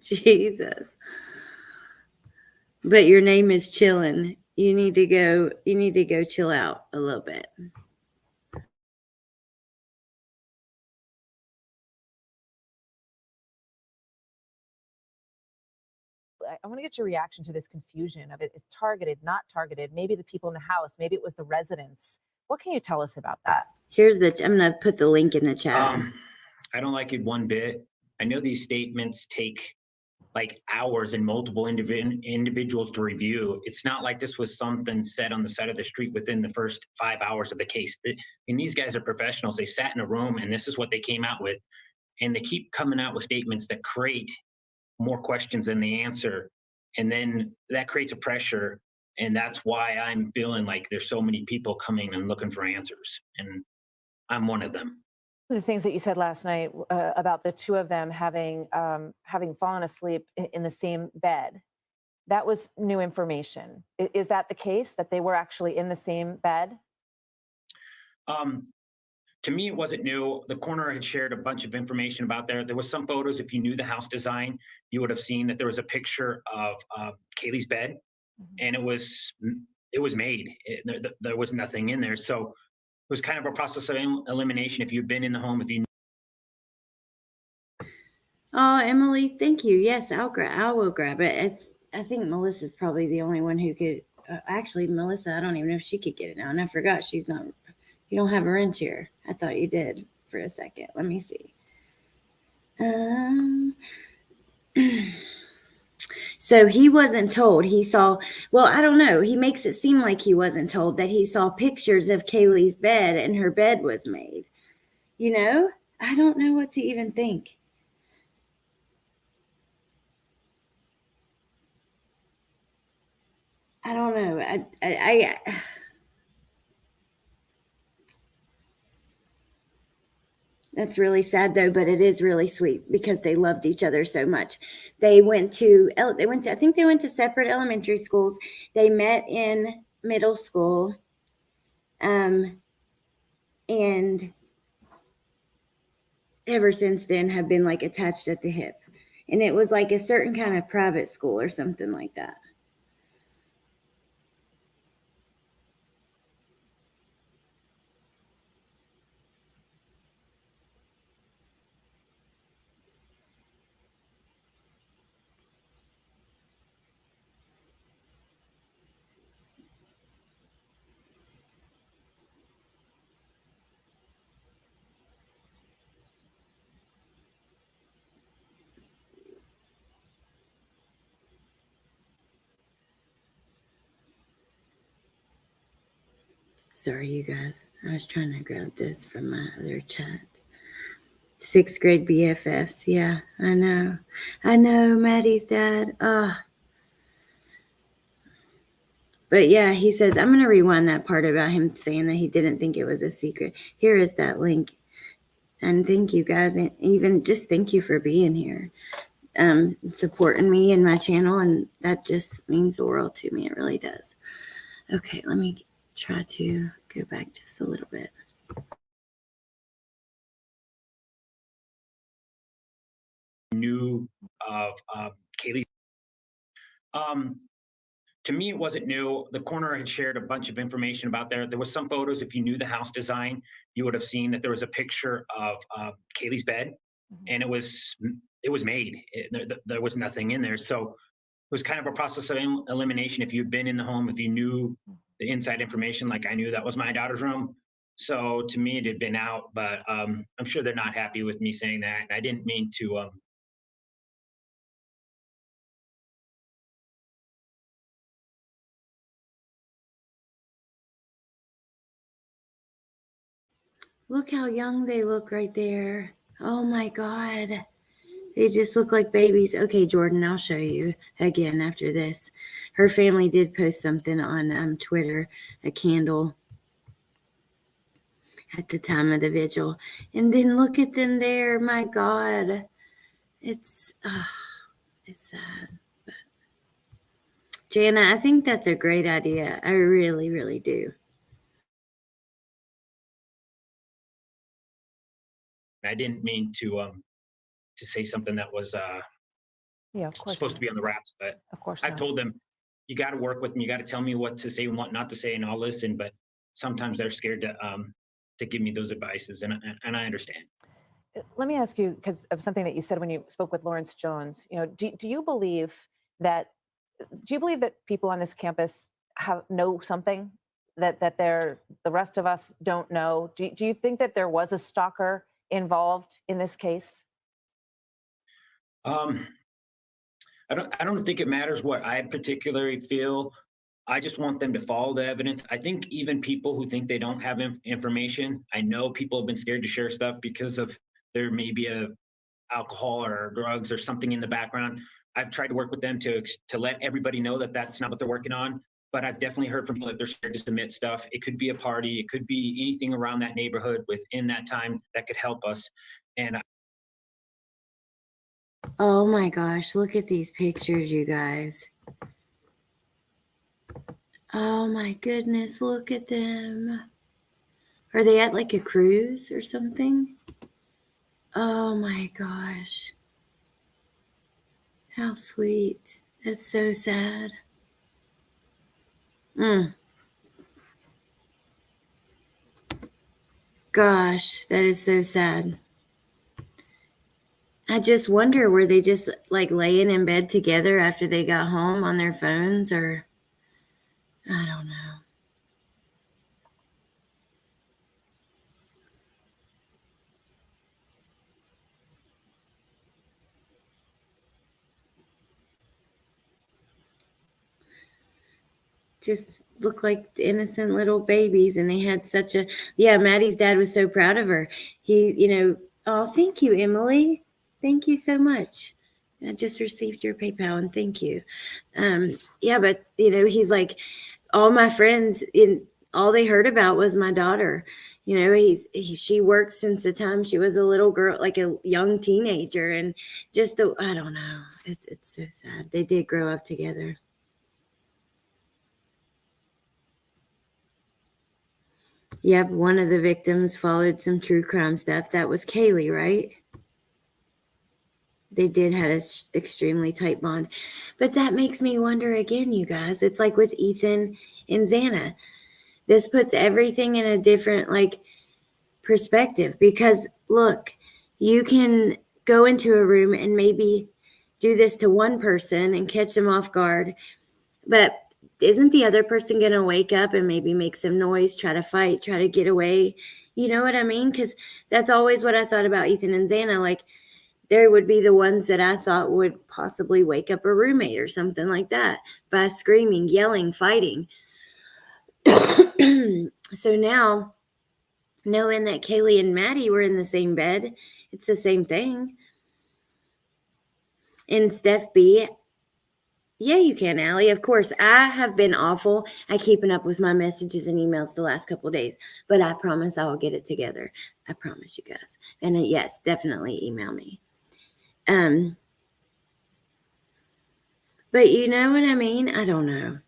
Jesus. But your name is Chillin'. You need to go chill out a little bit. I want to get your reaction to this confusion of it. It's targeted, not targeted. Maybe the people in the house, maybe it was the residents. What can you tell us about that? I'm going to put the link in the chat. I don't like it one bit. I know these statements take like hours and multiple individuals to review. It's not like this was something said on the side of the street within the first 5 hours of the case. And these guys are professionals. They sat in a room and this is what they came out with. And they keep coming out with statements that create more questions than they answer. And then that creates a pressure. And that's why I'm feeling like there's so many people coming and looking for answers. And I'm one of them. The things that you said last night about the two of them having fallen asleep in the same bed, that was new information. Is that the case, that they were actually in the same bed? To me, it wasn't new. The coroner had shared a bunch of information about there. There was some photos. If you knew the house design, you would have seen that there was a picture of Kaylee's bed, and it was made. There was nothing in there. So it was kind of a process of elimination. If you've been in the home, if you. Oh, Emily, thank you. Yes, I will grab it. I think Melissa's probably the only one who could. Actually, Melissa, I don't even know if she could get it now, and I forgot she's not. You don't have her in here. I thought you did for a second. Let me see. So he wasn't told. He saw, well, I don't know. He makes it seem like he wasn't told that he saw pictures of Kaylee's bed and her bed was made. You know, I don't know what to even think. I don't know. I That's really sad though, but it is really sweet because they loved each other so much. I think they went to separate elementary schools. They met in middle school. And ever since then have been like attached at the hip. And it was like a certain kind of private school or something like that. Sorry, you guys. I was trying to grab this from my other chat. 6th grade BFFs. Yeah, I know. I know, Maddie's dad. But yeah, he says, I'm going to rewind that part about him saying that he didn't think it was a secret. Here is that link. And thank you guys. And even just thank you for being here, supporting me and my channel. And that just means the world to me. It really does. Okay, let me try to go back just a little bit. New of Kaylee. To me, it wasn't new. The coroner had shared a bunch of information about there. There was some photos. If you knew the house design, you would have seen that there was a picture of Kaylee's bed, and it was made. There was nothing in there. So it was kind of a process of elimination. If you'd been in the home, if you knew the inside information, like I knew that was my daughter's room. So to me, it had been out, but I'm sure they're not happy with me saying that. And I didn't mean to. Look how young they look right there. Oh my God. They just look like babies. Okay, Jordan, I'll show you again after this. Her family did post something on Twitter, a candle at the time of the vigil. And then look at them there. My God. It's sad. But Jana, I think that's a great idea. I really, really do. I didn't mean to say something that was Yeah, of course supposed to be on the wraps, but Of course I've not. told them, you got to work with me. You got to tell me what to say and what not to say, and I'll listen. But sometimes they're scared to give me those advices, and I understand. Let me ask you, because of something that you said when you spoke with Lawrence Jones, do you believe that people on this campus know something that the rest of us don't know? Do you think that there was a stalker involved in this case? I don't think it matters what I particularly feel. I just want them to follow the evidence. I think even people who think they don't have information, I know people have been scared to share stuff because of there may be a alcohol or drugs or something in the background. I've tried to work with them to let everybody know that that's not what they're working on. But I've definitely heard from people that they're scared to submit stuff. It could be a party. It could be anything around that neighborhood within that time that could help us. And Oh my gosh, look at these pictures, you guys. Oh my goodness, look at them. Are they at like a cruise or something? Oh my gosh. How sweet. That's so sad. Gosh, that is so sad. I just wonder, were they just like laying in bed together after they got home on their phones, or I don't know. Just look like innocent little babies, and they had such a, Maddie's dad was so proud of her. He, oh, thank you, Emily. Thank you so much. I just received your PayPal, and thank you. But he's like, all my friends all they heard about was my daughter. She worked since the time she was a little girl, like a young teenager, and just I don't know. It's so sad. They did grow up together. Yep, one of the victims followed some true crime stuff. That was Kaylee, right? They did have an extremely tight bond. But that makes me wonder again, you guys. It's like with Ethan and Xana. This puts everything in a different, perspective. Because, look, you can go into a room and maybe do this to one person and catch them off guard. But isn't the other person going to wake up and maybe make some noise, try to fight, try to get away? You know what I mean? Because that's always what I thought about Ethan and Xana. Like, there would be the ones that I thought would possibly wake up a roommate or something like that by screaming, yelling, fighting. So now, knowing that Kaylee and Maddie were in the same bed, it's the same thing. And Steph B, yeah, you can, Allie. Of course, I have been awful at keeping up with my messages and emails the last couple of days, but I promise I will get it together. I promise you guys. And yes, definitely email me. But you know what I mean? I don't know.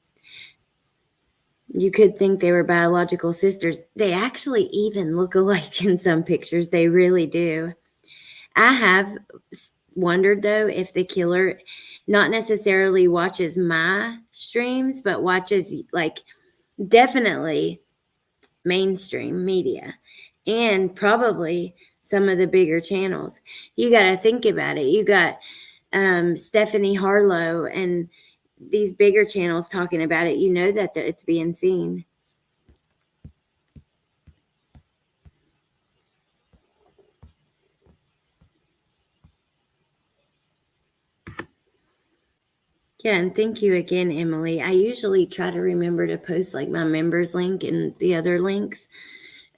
You could think they were biological sisters. They actually even look alike in some pictures. They really do. I have wondered, though, if the killer not necessarily watches my streams, but watches, like, definitely mainstream media and probably some of the bigger channels. You got to think about it. You got Stephanie Harlow and these bigger channels talking about it. You know that it's being seen. Yeah, and thank you again, Emily. I usually try to remember to post like my members link and the other links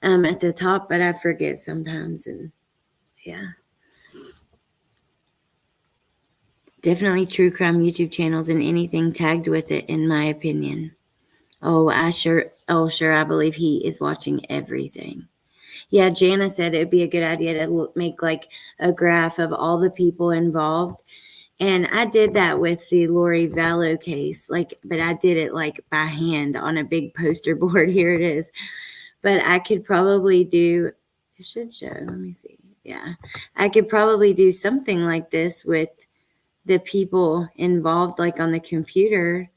at the top, but I forget sometimes. And yeah, definitely true crime YouTube channels and anything tagged with it, in my opinion. Oh, sure. I believe he is watching everything. Yeah, Jana said it'd be a good idea to make like a graph of all the people involved. And I did that with the Lori Vallow case, but I did it like by hand on a big poster board. Here it is. But I could probably do, it should show, let me see. Yeah, I could probably do something like this with the people involved, like on the computer.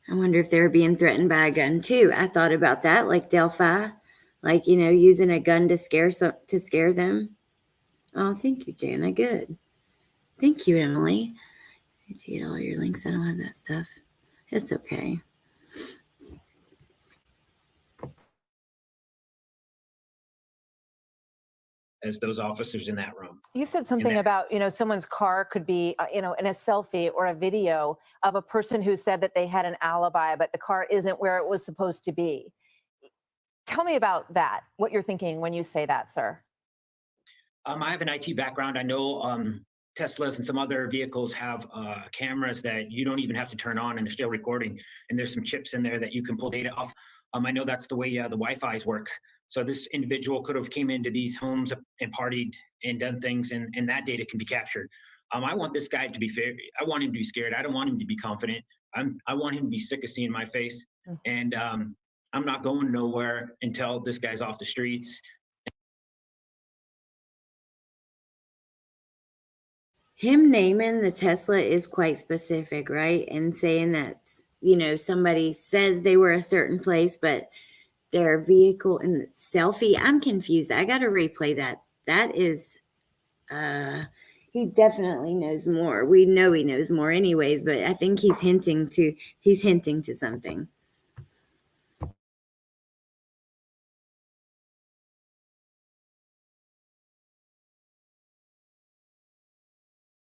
I wonder if they were being threatened by a gun too. I thought about that, like Delphi, like, using a gun to scare them. Oh, thank you, Jana. Good. Thank you, Emily. I get all your links. I don't have that stuff. It's okay. As those officers in that room. You said something about, someone's car could be, in a selfie or a video of a person who said that they had an alibi, but the car isn't where it was supposed to be. Tell me about that, what you're thinking when you say that, sir. I have an IT background. I know Teslas and some other vehicles have cameras that you don't even have to turn on and they're still recording. And there's some chips in there that you can pull data off. I know that's the way the Wi-Fi's work. So this individual could have came into these homes and partied and done things, and that data can be captured. I want this guy to be fair. I want him to be scared. I don't want him to be confident. I want him to be sick of seeing my face. And I'm not going nowhere until this guy's off the streets. Him naming the Tesla is quite specific, right? And saying that, somebody says they were a certain place, but their vehicle and selfie, I'm confused. I got to replay that. That is, he definitely knows more. We know he knows more anyways, but I think he's hinting to something.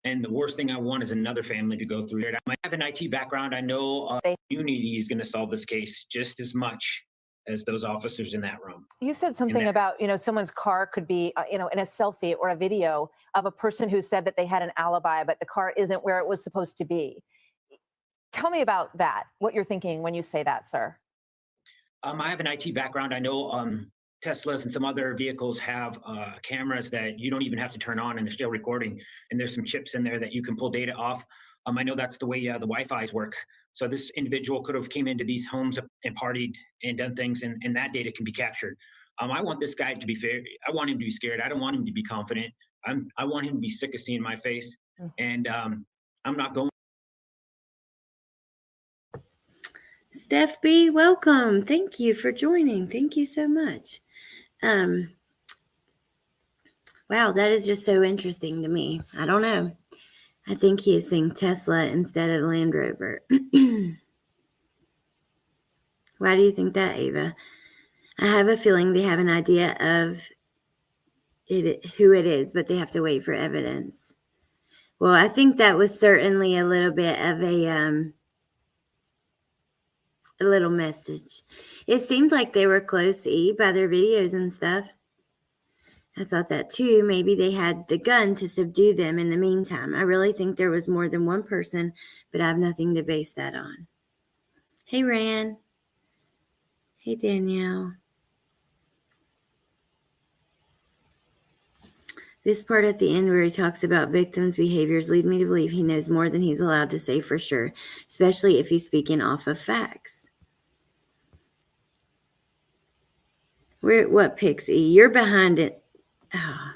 And the worst thing I want is another family to go through it. I have an IT background. I know community is going to solve this case just as much as those officers in that room. You said something about, someone's car could be, in a selfie or a video of a person who said that they had an alibi, but the car isn't where it was supposed to be. Tell me about that, what you're thinking when you say that, sir. I have an IT background. I know Teslas and some other vehicles have cameras that you don't even have to turn on and they're still recording. And there's some chips in there that you can pull data off. I know that's the way the Wi-Fi's work. So this individual could have came into these homes and partied and done things, and that data can be captured. I want this guy to be fair. I want him to be scared. I don't want him to be confident. I want him to be sick of seeing my face. And I'm not going. Steph B, welcome. Thank you for joining. Thank you so much. Wow, that is just so interesting to me. I don't know. I think he is saying Tesla instead of Land Rover. Why do you think that, Ava? I have a feeling they have an idea of who it is, but they have to wait for evidence. Well, I think that was certainly a little bit of a little message. It seemed like they were close, by their videos and stuff. I thought that too. Maybe they had the gun to subdue them in the meantime. I really think there was more than one person, but I have nothing to base that on. Hey, Ran. Hey, Danielle. This part at the end where he talks about victims' behaviors lead me to believe he knows more than he's allowed to say for sure, especially if he's speaking off of facts. What Pixie? You're behind it. Oh.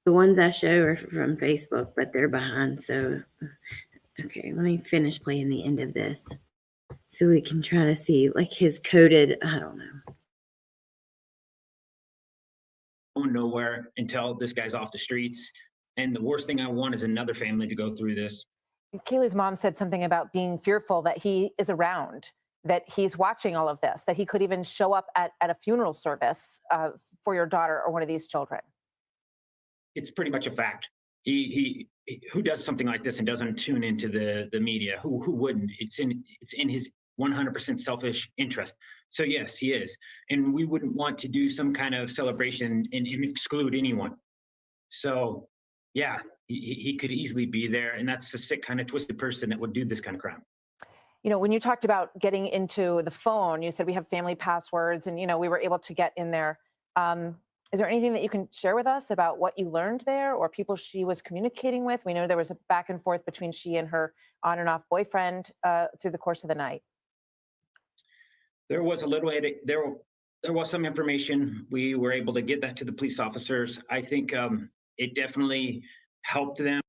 The ones I show are from Facebook, but they're behind. So, okay, let me finish playing the end of this so we can try to see like his coded, I don't know. Nowhere until this guy's off the streets. And the worst thing I want is another family to go through this. Kaylee's mom said something about being fearful that he is around, that he's watching all of this, that he could even show up at a funeral service for your daughter or one of these children. It's pretty much a fact. He who does something like this and doesn't tune into the media? Who wouldn't? It's in his 100% selfish interest. So yes, he is, and we wouldn't want to do some kind of celebration and exclude anyone. So yeah, he could easily be there, and that's a sick kind of twisted person that would do this kind of crime. You know, when you talked about getting into the phone, you said we have family passwords, and we were able to get in there. Is there anything that you can share with us about what you learned there or people she was communicating with? We know there was a back and forth between she and her on and off boyfriend through the course of the night. There was a little edit. There was some information. We were able to get that to the police officers. I think it definitely helped them.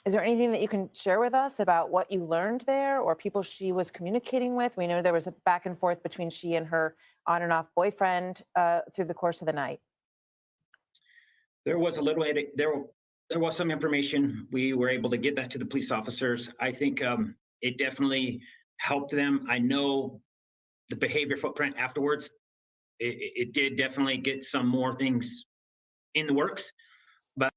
Is there anything that you can share with us about what you learned there or people she was communicating with? We know there was a back and forth between she and her on and off boyfriend through the course of the night. There was a little edit. There was some information. We were able to get that to the police officers. I think it definitely helped them. I know the behavior footprint afterwards, it did definitely get some more things in the works. But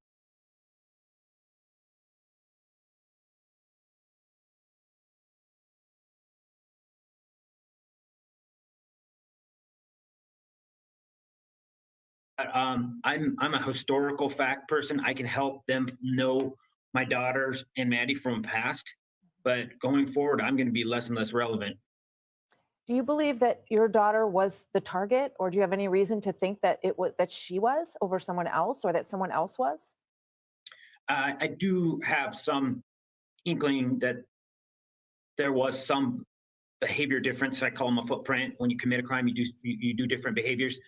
I'm a historical fact person. I can help them know my daughters and Maddie from past, but going forward, I'm going to be less and less relevant. Do you believe that your daughter was the target, or do you have any reason to think that that she was over someone else, or that someone else was? I do have some inkling that there was some behavior difference. I call them a footprint. When you commit a crime, you do different behaviors.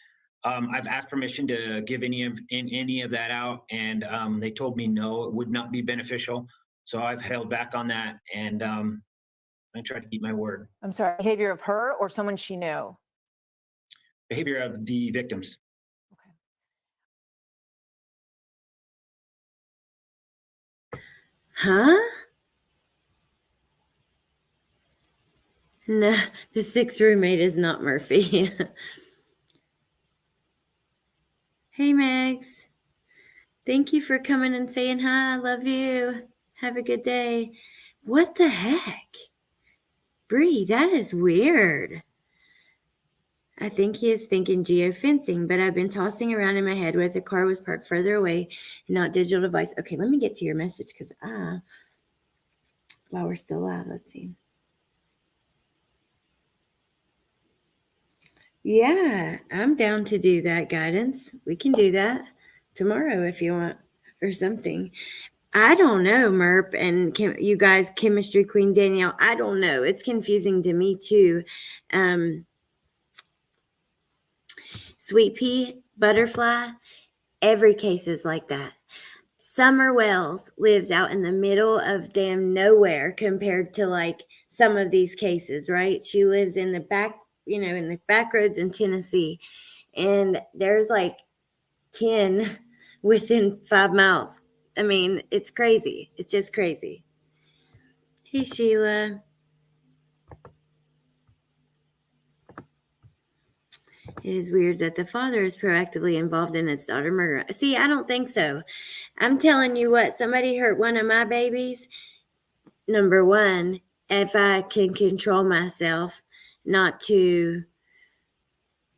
I've asked permission to give any of that out, and they told me no, it would not be beneficial. So I've held back on that, and I try to keep my word. I'm sorry, behavior of her or someone she knew? Behavior of the victims. Huh? No, the sixth roommate is not Murphy. Hey, Megs. Thank you for coming and saying hi. I love you. Have a good day. What the heck? Bree, that is weird. I think he is thinking geofencing, but I've been tossing around in my head whether the car was parked further away and not digital device. Okay, let me get to your message because while we're still live, let's see. Yeah, I'm down to do that, guidance. We can do that tomorrow if you want or something. I don't know, Merp and you guys, Chemistry Queen Danielle. I don't know. It's confusing to me too. Sweet Pea, Butterfly, every case is like that. Summer Wells lives out in the middle of damn nowhere compared to like some of these cases, right? She lives in the back, in the back roads in Tennessee, and there's like 10 within 5 miles. I mean, it's crazy. It's just crazy. Hey, Sheila. It is weird that the father is proactively involved in his daughter murder. See, I don't think so. I'm telling you what, somebody hurt one of my babies. Number one, if I can control myself not to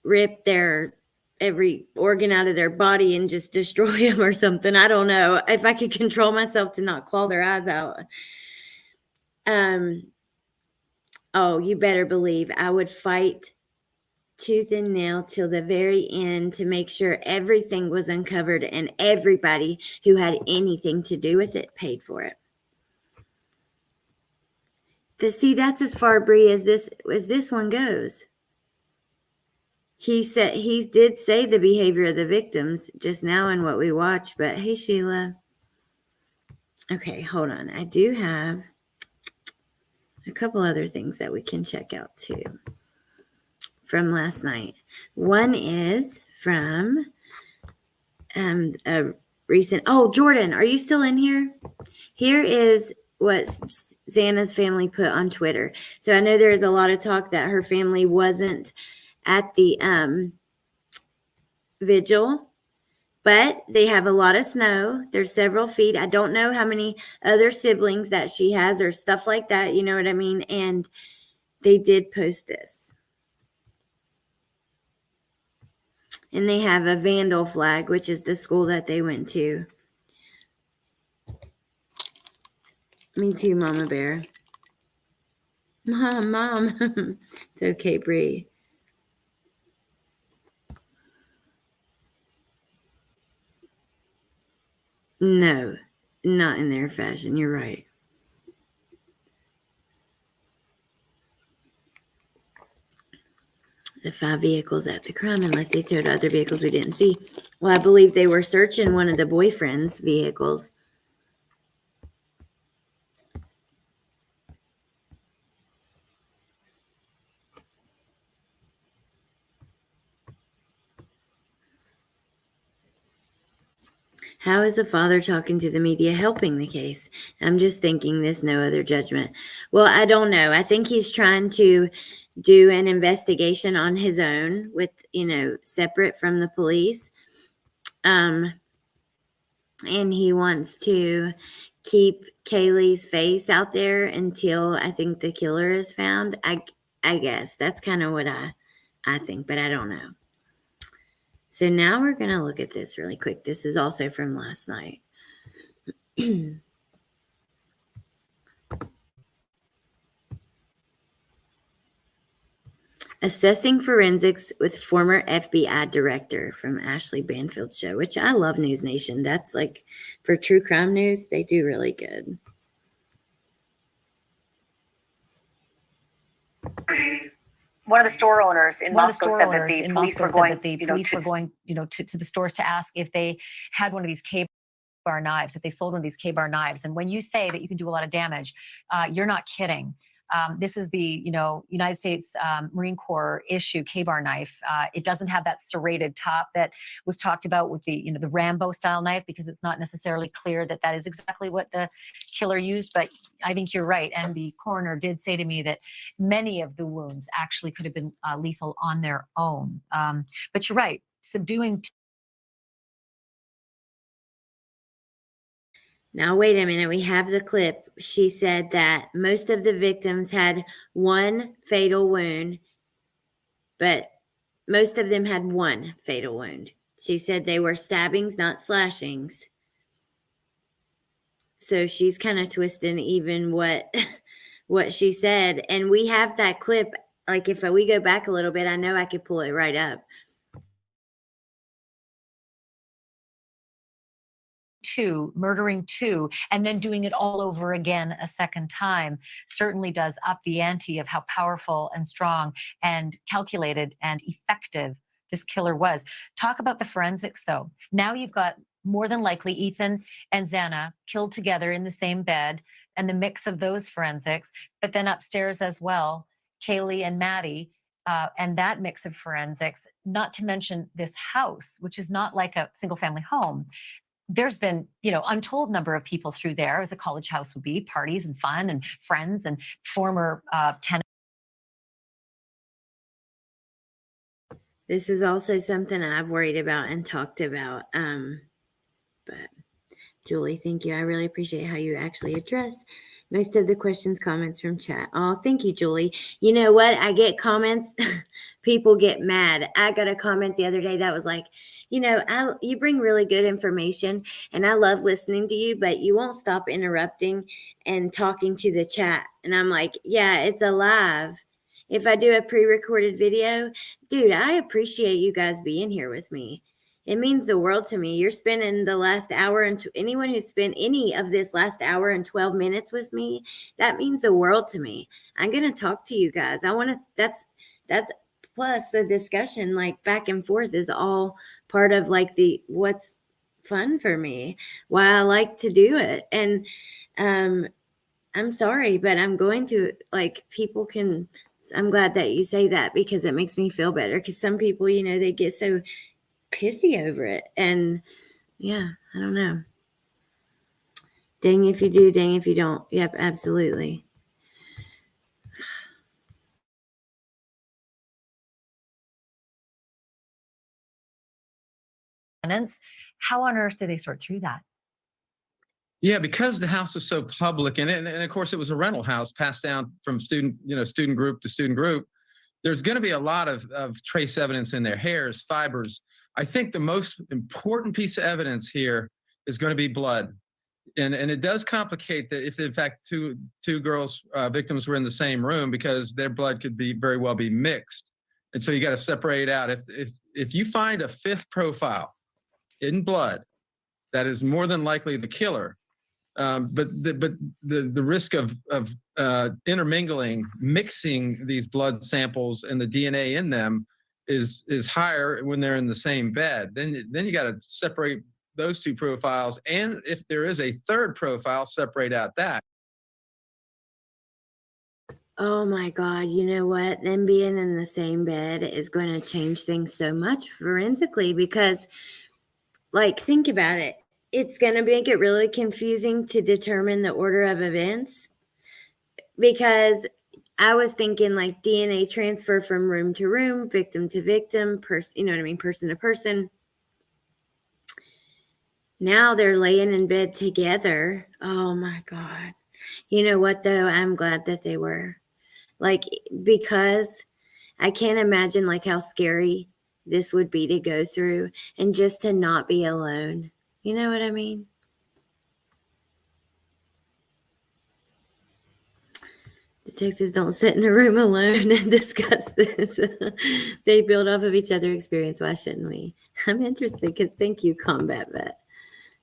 rip their every organ out of their body and just destroy them or something. I don't know. If I could control myself to not claw their eyes out. Oh, you better believe I would fight tooth and nail till the very end to make sure everything was uncovered and everybody who had anything to do with it paid for it. See, that's as far, Bree, as this one goes. He did say the behavior of the victims just now in what we watched, but hey, Sheila. Okay, hold on. I do have a couple other things that we can check out too from last night. One is from a recent. Oh, Jordan, are you still in here? Here is what Xana's family put on Twitter. So I know there is a lot of talk that her family wasn't at the vigil, but they have a lot of snow. There's several feet. I don't know how many other siblings that she has or stuff like that. You know what I mean? And they did post this. And they have a vandal flag, which is the school that they went to. Me too, Mama Bear. Mom. It's okay, Bree. No, not in their fashion. You're right. The 5 vehicles at the crime, unless they towed other vehicles we didn't see. Well, I believe they were searching one of the boyfriend's vehicles. How is the father talking to the media helping the case? I'm just thinking this, no other judgment. Well, I don't know. I think he's trying to do an investigation on his own with, separate from the police. And he wants to keep Kaylee's face out there until I think the killer is found. I guess that's kind of what I think, but I don't know. So now we're going to look at this really quick. This is also from last night. Assessing Forensics with former FBI director from Ashley Banfield's show, which I love News Nation. That's like for true crime news, they do really good. One of the store owners in Moscow said that the police were going to the stores to ask if they had one of these K-bar knives, if they sold one of these K-bar knives. And when you say that you can do a lot of damage, you're not kidding. This is the United States Marine Corps issue K-bar knife. It doesn't have that serrated top that was talked about with the the Rambo style knife, because it's not necessarily clear that that is exactly what the killer used. But I think you're right, and the coroner did say to me that many of the wounds actually could have been lethal on their own. But you're right, subduing. Now, wait a minute. We have the clip. She said that most of the victims had one fatal wound, but most of them had one fatal wound. She said they were stabbings, not slashings. So she's kind of twisting even what she said. And we have that clip. Like if we go back a little bit, I know I could pull it right up. Murdering two, and then doing it all over again a second time certainly does up the ante of how powerful and strong and calculated and effective this killer was. Talk about the forensics, though. Now you've got more than likely Ethan and Xana killed together in the same bed, and the mix of those forensics, but then upstairs as well, Kaylee and Maddie. And that mix of forensics, not to mention this house, which is not like a single family home. there's been, untold number of people through there, as a college house would be, parties and fun and friends and former tenants. This is also something I've worried about and talked about. But Julie, thank you. I really appreciate how you actually address most of the questions, comments from chat. Oh, thank you, Julie. You know what? I get comments. People get mad. I got a comment the other day that was like, you bring really good information and I love listening to you, but you won't stop interrupting and talking to the chat. And I'm like, yeah, it's alive. If I do a pre-recorded video, dude, I appreciate you guys being here with me. It means the world to me. You're spending the last hour, and anyone who spent any of this last hour and 12 minutes with me, that means the world to me. I'm going to talk to you guys. That's plus the discussion, like back and forth, is all part of like what's fun for me, why I like to do it. And I'm sorry, but I'm going to, I'm glad that you say that, because it makes me feel better, because some people, they get so pissy over it. And yeah, I don't know. Dang if you do, dang if you don't. Yep, absolutely. How on earth do they sort through that? Yeah, because the house was so public, and of course it was a rental house passed down from student group to student group. There's going to be a lot of trace evidence in there, hairs, fibers. I think the most important piece of evidence here is going to be blood. And it does complicate that if in fact two girls victims were in the same room, because their blood could very well be mixed. And so you got to separate out. If you find a fifth profile in blood, that is more than likely the killer. But the risk of intermingling, mixing these blood samples and the DNA in them is higher when they're in the same bed. Then you got to separate those two profiles, and if there is a third profile, separate out that. Oh my God, you know what? Them being in the same bed is going to change things so much forensically, because, think about it. It's going to make it really confusing to determine the order of events, because I was thinking DNA transfer from room to room, victim to victim, person to person. Now they're laying in bed together. Oh my God. You know what though? I'm glad that they were. Because I can't imagine how scary this would be to go through, and just to not be alone. You know what I mean? Detectives don't sit in a room alone and discuss this. They build off of each other's experience. Why shouldn't we? I'm interested, because thank you, Combat Vet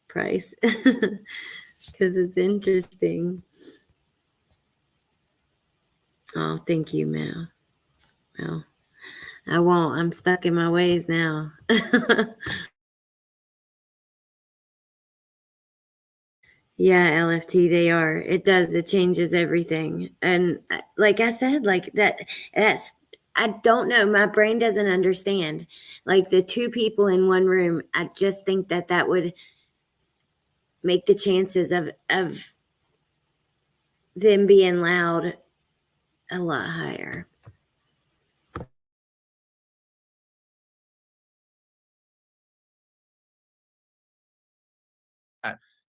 Price, because it's interesting. Oh, thank you, Mel. Well, I won't. I'm stuck in my ways now. Yeah, LFT, they are. It does. It changes everything. And like I said, I don't know. My brain doesn't understand. The two people in one room, I just think that would make the chances of them being loud a lot higher.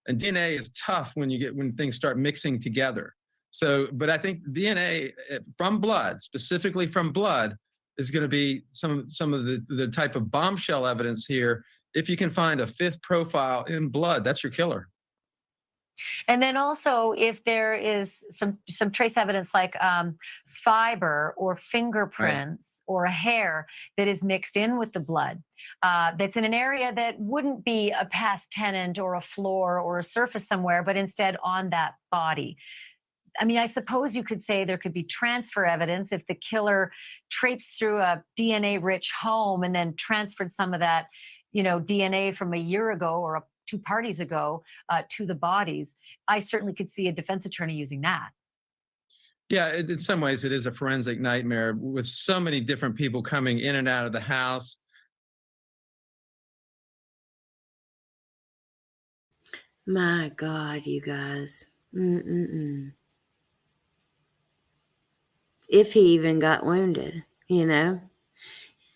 And DNA is tough when things start mixing together. So, but I think DNA from blood, specifically from blood, is going to be some of the type of bombshell evidence here. If you can find a fifth profile in blood, that's your killer. And then also, if there is some trace evidence like fiber or fingerprints or a hair that is mixed in with the blood, that's in an area that wouldn't be a past tenant or a floor or a surface somewhere, but instead on that body. I mean, I suppose you could say there could be transfer evidence if the killer traipsed through a DNA-rich home and then transferred some of that, DNA from a year ago or 2 parties ago to the bodies. I certainly could see a defense attorney using that. Yeah, in some ways, it is a forensic nightmare with so many different people coming in and out of the house. My God, you guys. If he even got wounded, you know,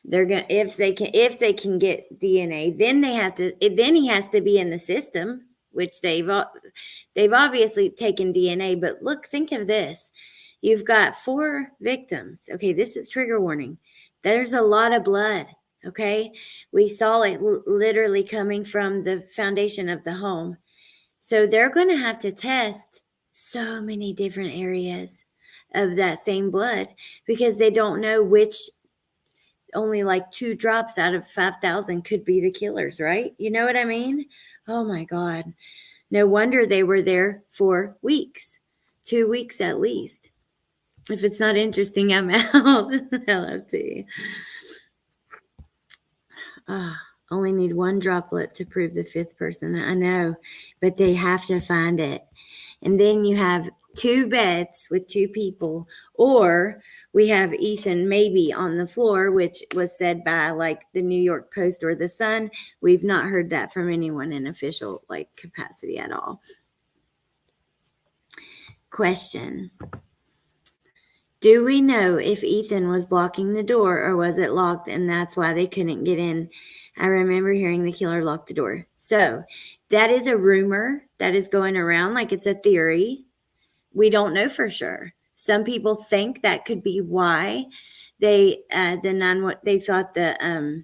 they're gonna if they can get DNA, then then he has to be in the system, which they've obviously taken DNA. But look, think of this: you've got 4 victims. Okay, this is trigger warning. There's a lot of blood. Okay, we saw it literally coming from the foundation of the home. So they're going to have to test so many different areas of that same blood because they don't know which, only like 2 drops out of 5,000 could be the killers, right? You know what I mean? Oh my God. No wonder they were there for weeks, 2 weeks at least. If it's not interesting, I'm out. LFT. Only need 1 droplet to prove the 5th person. I know, but they have to find it. And then you have 2 beds with 2 people, or we have Ethan maybe on the floor, which was said by like the New York Post or the Sun. We've not heard that from anyone in official like capacity at all. Question. Do we know if Ethan was blocking the door or was it locked and that's why they couldn't get in? I remember hearing the killer lock the door. So that is a rumor that is going around, like it's a theory. We don't know for sure. Some people think that could be why they thought the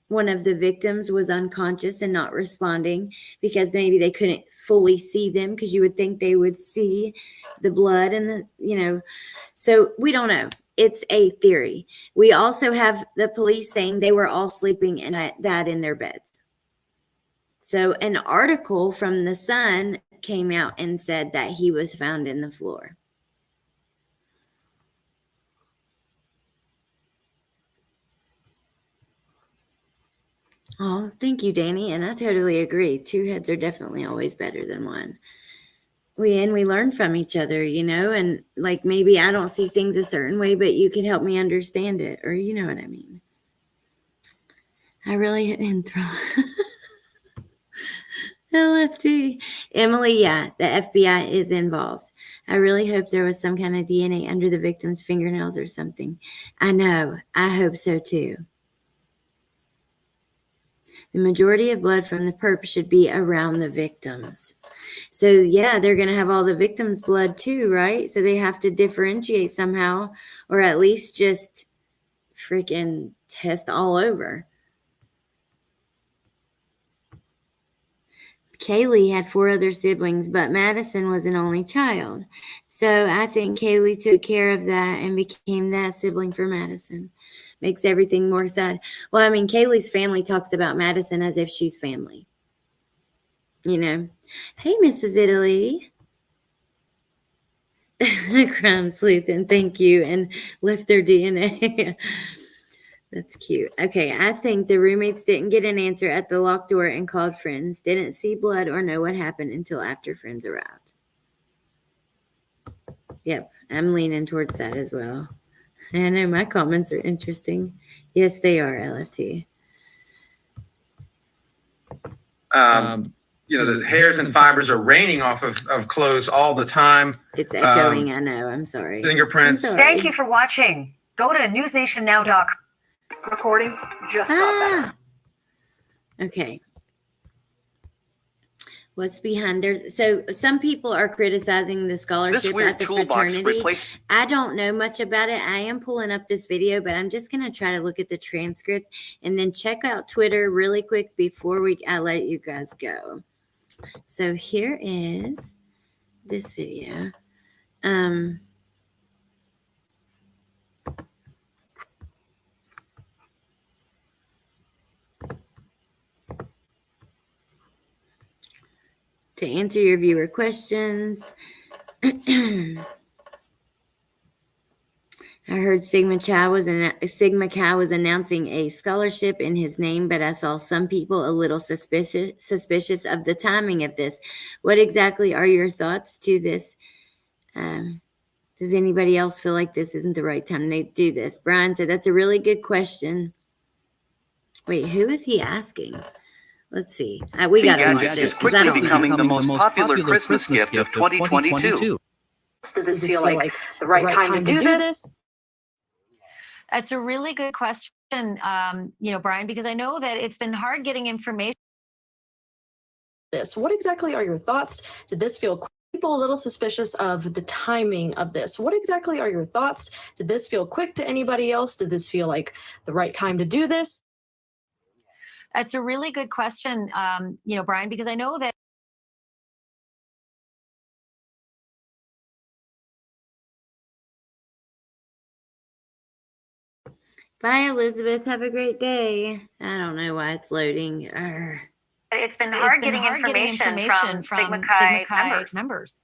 one of the victims was unconscious and not responding because maybe they couldn't fully see them, because you would think they would see the blood and the, you know. So we don't know. It's a theory. We also have the police saying they were all sleeping in that in their beds. So an article from the Sun came out and said that he was found in the floor. Oh, thank you, Danny. And I totally agree. 2 heads are definitely always better than 1. We learn from each other, you know, and like maybe I don't see things a certain way, but you can help me understand it, or you know what I mean. I really intro. LFT. Emily, yeah, the FBI is involved. I really hope there was some kind of DNA under the victim's fingernails or something. I know. I hope so too. The majority of blood from the perp should be around the victims. So yeah, they're going to have all the victims' blood too, right? So they have to differentiate somehow, or at least just freaking test all over. Kaylee had 4 other siblings, but Madison was an only child. So I think Kaylee took care of that and became that sibling for Madison. Makes everything more sad. Well, I mean, Kaylee's family talks about Madison as if she's family. You know? Hey, Mrs. Italy. Crime sleuth, and thank you, and left their DNA. That's cute. Okay, I think the roommates didn't get an answer at the locked door and called friends. Didn't see blood or know what happened until after friends arrived. Yep, I'm leaning towards that as well. I know my comments are interesting. Yes, they are, LFT. You know, the hairs and fibers are raining off of clothes all the time. It's echoing, I know. I'm sorry. Fingerprints. I'm sorry. Thank you for watching. Go to newsnationnow.com. Recordings just got better. Okay. What's behind there's so some people are criticizing the scholarship at the fraternity. I don't know much about it. I am pulling up this video, but I'm just gonna try to look at the transcript and then check out Twitter really quick before I let you guys go. So here is this video. To answer your viewer questions, I heard Sigma Chi was announcing a scholarship in his name, but I saw some people a little suspicious of the timing of this. What exactly are your thoughts to this? Does anybody else feel like this isn't the right time to do this? Brian said that's a really good question. Wait, who is he asking? Let's see. We got to watch it. Is quickly becoming the most popular Christmas gift of 2022. Does this feel like the right time to do this? That's a really good question, Brian, because I know that it's been hard getting information. What exactly are your thoughts? Did this feel people a little suspicious of the timing of this? What exactly are your thoughts? Did this feel quick to anybody else? Did this feel like the right time to do this? That's a really good question, Brian, because I know that Bye, Elizabeth. Have a great day. I don't know why it's loading. it's been hard getting information from Sigma Chi members.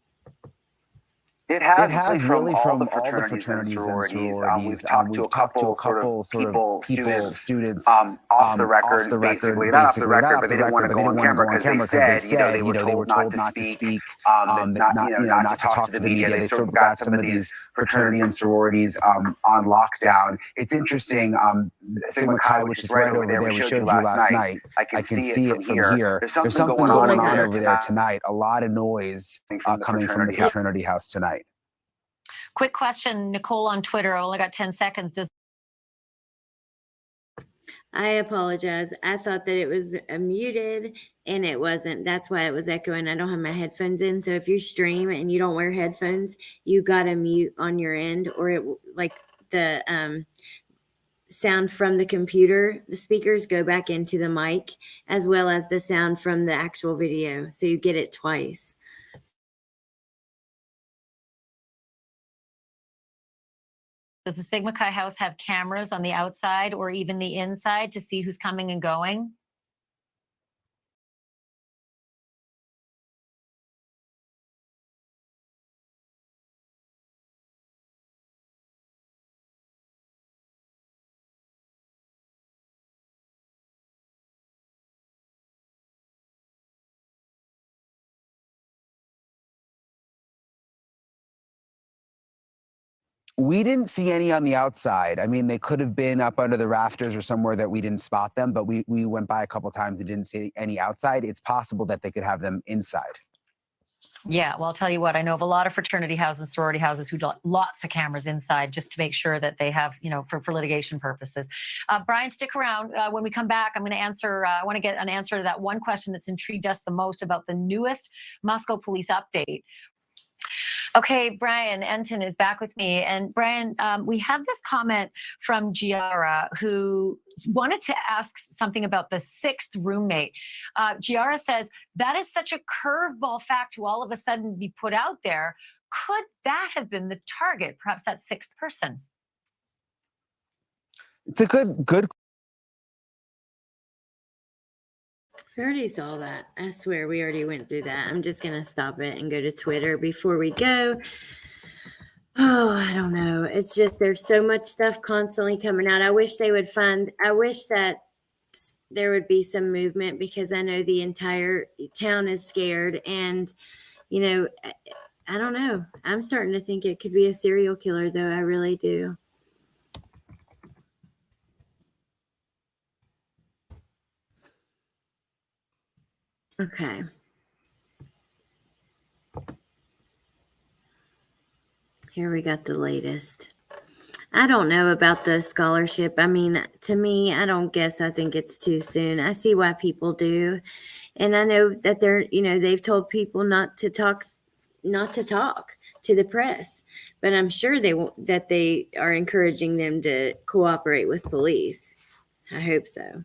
It has really from all the fraternities and sororities. We've talked to a couple sort of people, students off the record, basically. Not off the record, but they didn't want to go on camera because they said, they were told not to speak, not to talk to the media. They sort of got some of these fraternity and sororities on lockdown. It's interesting. Sigma Chi, which is right over there, we showed you last night. I can see it from here. There's something going on over there tonight. A lot of noise coming from the fraternity house tonight. Quick question, Nicole on Twitter. I only got 10 seconds. I apologize. I thought that it was muted and it wasn't. That's why it was echoing. I don't have my headphones in. So if you stream and you don't wear headphones, you got to mute on your end, or it like the sound from the computer, the speakers go back into the mic, as well as the sound from the actual video. So you get it twice. Does the Sigma Chi house have cameras on the outside or even the inside to see who's coming and going? We didn't see any on the outside. I mean, they could have been up under the rafters or somewhere that we didn't spot them, but we went by a couple times and didn't see any outside. It's possible that they could have them inside. Yeah, well, I'll tell you what, I know of a lot of fraternity houses, sorority houses who do lots of cameras inside just to make sure that they have, for litigation purposes. Brian, stick around. When we come back, I'm going to answer, I want to get an answer to that one question that's intrigued us the most about the newest Moscow police update. Okay, Brian Enton is back with me. And Brian, we have this comment from Giara, who wanted to ask something about the sixth roommate. Giara says, that is such a curveball fact to all of a sudden be put out there. Could that have been the target, perhaps that sixth person? It's a good. We already saw that. I swear we already went through that. I'm just going to stop it and go to Twitter before we go. Oh, I don't know. It's just there's so much stuff constantly coming out. I wish that there would be some movement, because I know the entire town is scared. And, I don't know. I'm starting to think it could be a serial killer, though. I really do. Okay. Here we got the latest. I don't know about the scholarship. I mean, to me, I think it's too soon. I see why people do. And I know that they've told people not to talk to the press, but I'm sure that they are encouraging them to cooperate with police. I hope so.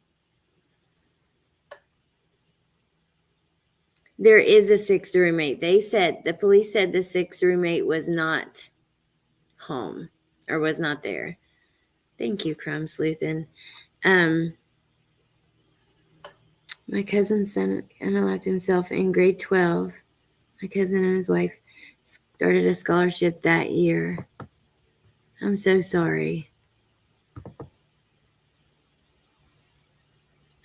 There is a sixth roommate. The police said the sixth roommate was not home or was not there. Thank you, Crumb Sleuthin. My cousin's son unalived himself in grade 12. My cousin and his wife started a scholarship that year. I'm so sorry.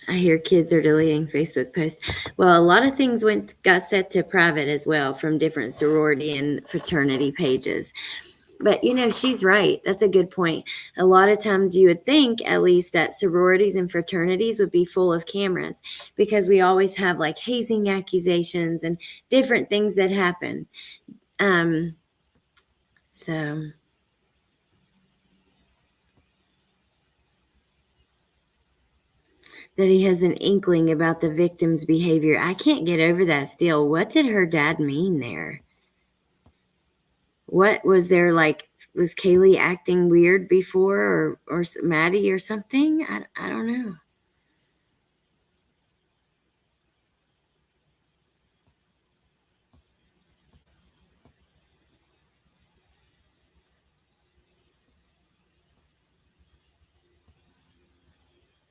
I hear kids are deleting Facebook posts. Well, a lot of things got set to private as well from different sorority and fraternity pages. But, she's right. That's a good point. A lot of times you would think, at least, that sororities and fraternities would be full of cameras because we always have like hazing accusations and different things that happen. So that he has an inkling about the victim's behavior. I can't get over that still. What did her dad mean there? What was there, like, was Kaylee acting weird before or Maddie or something? I don't know.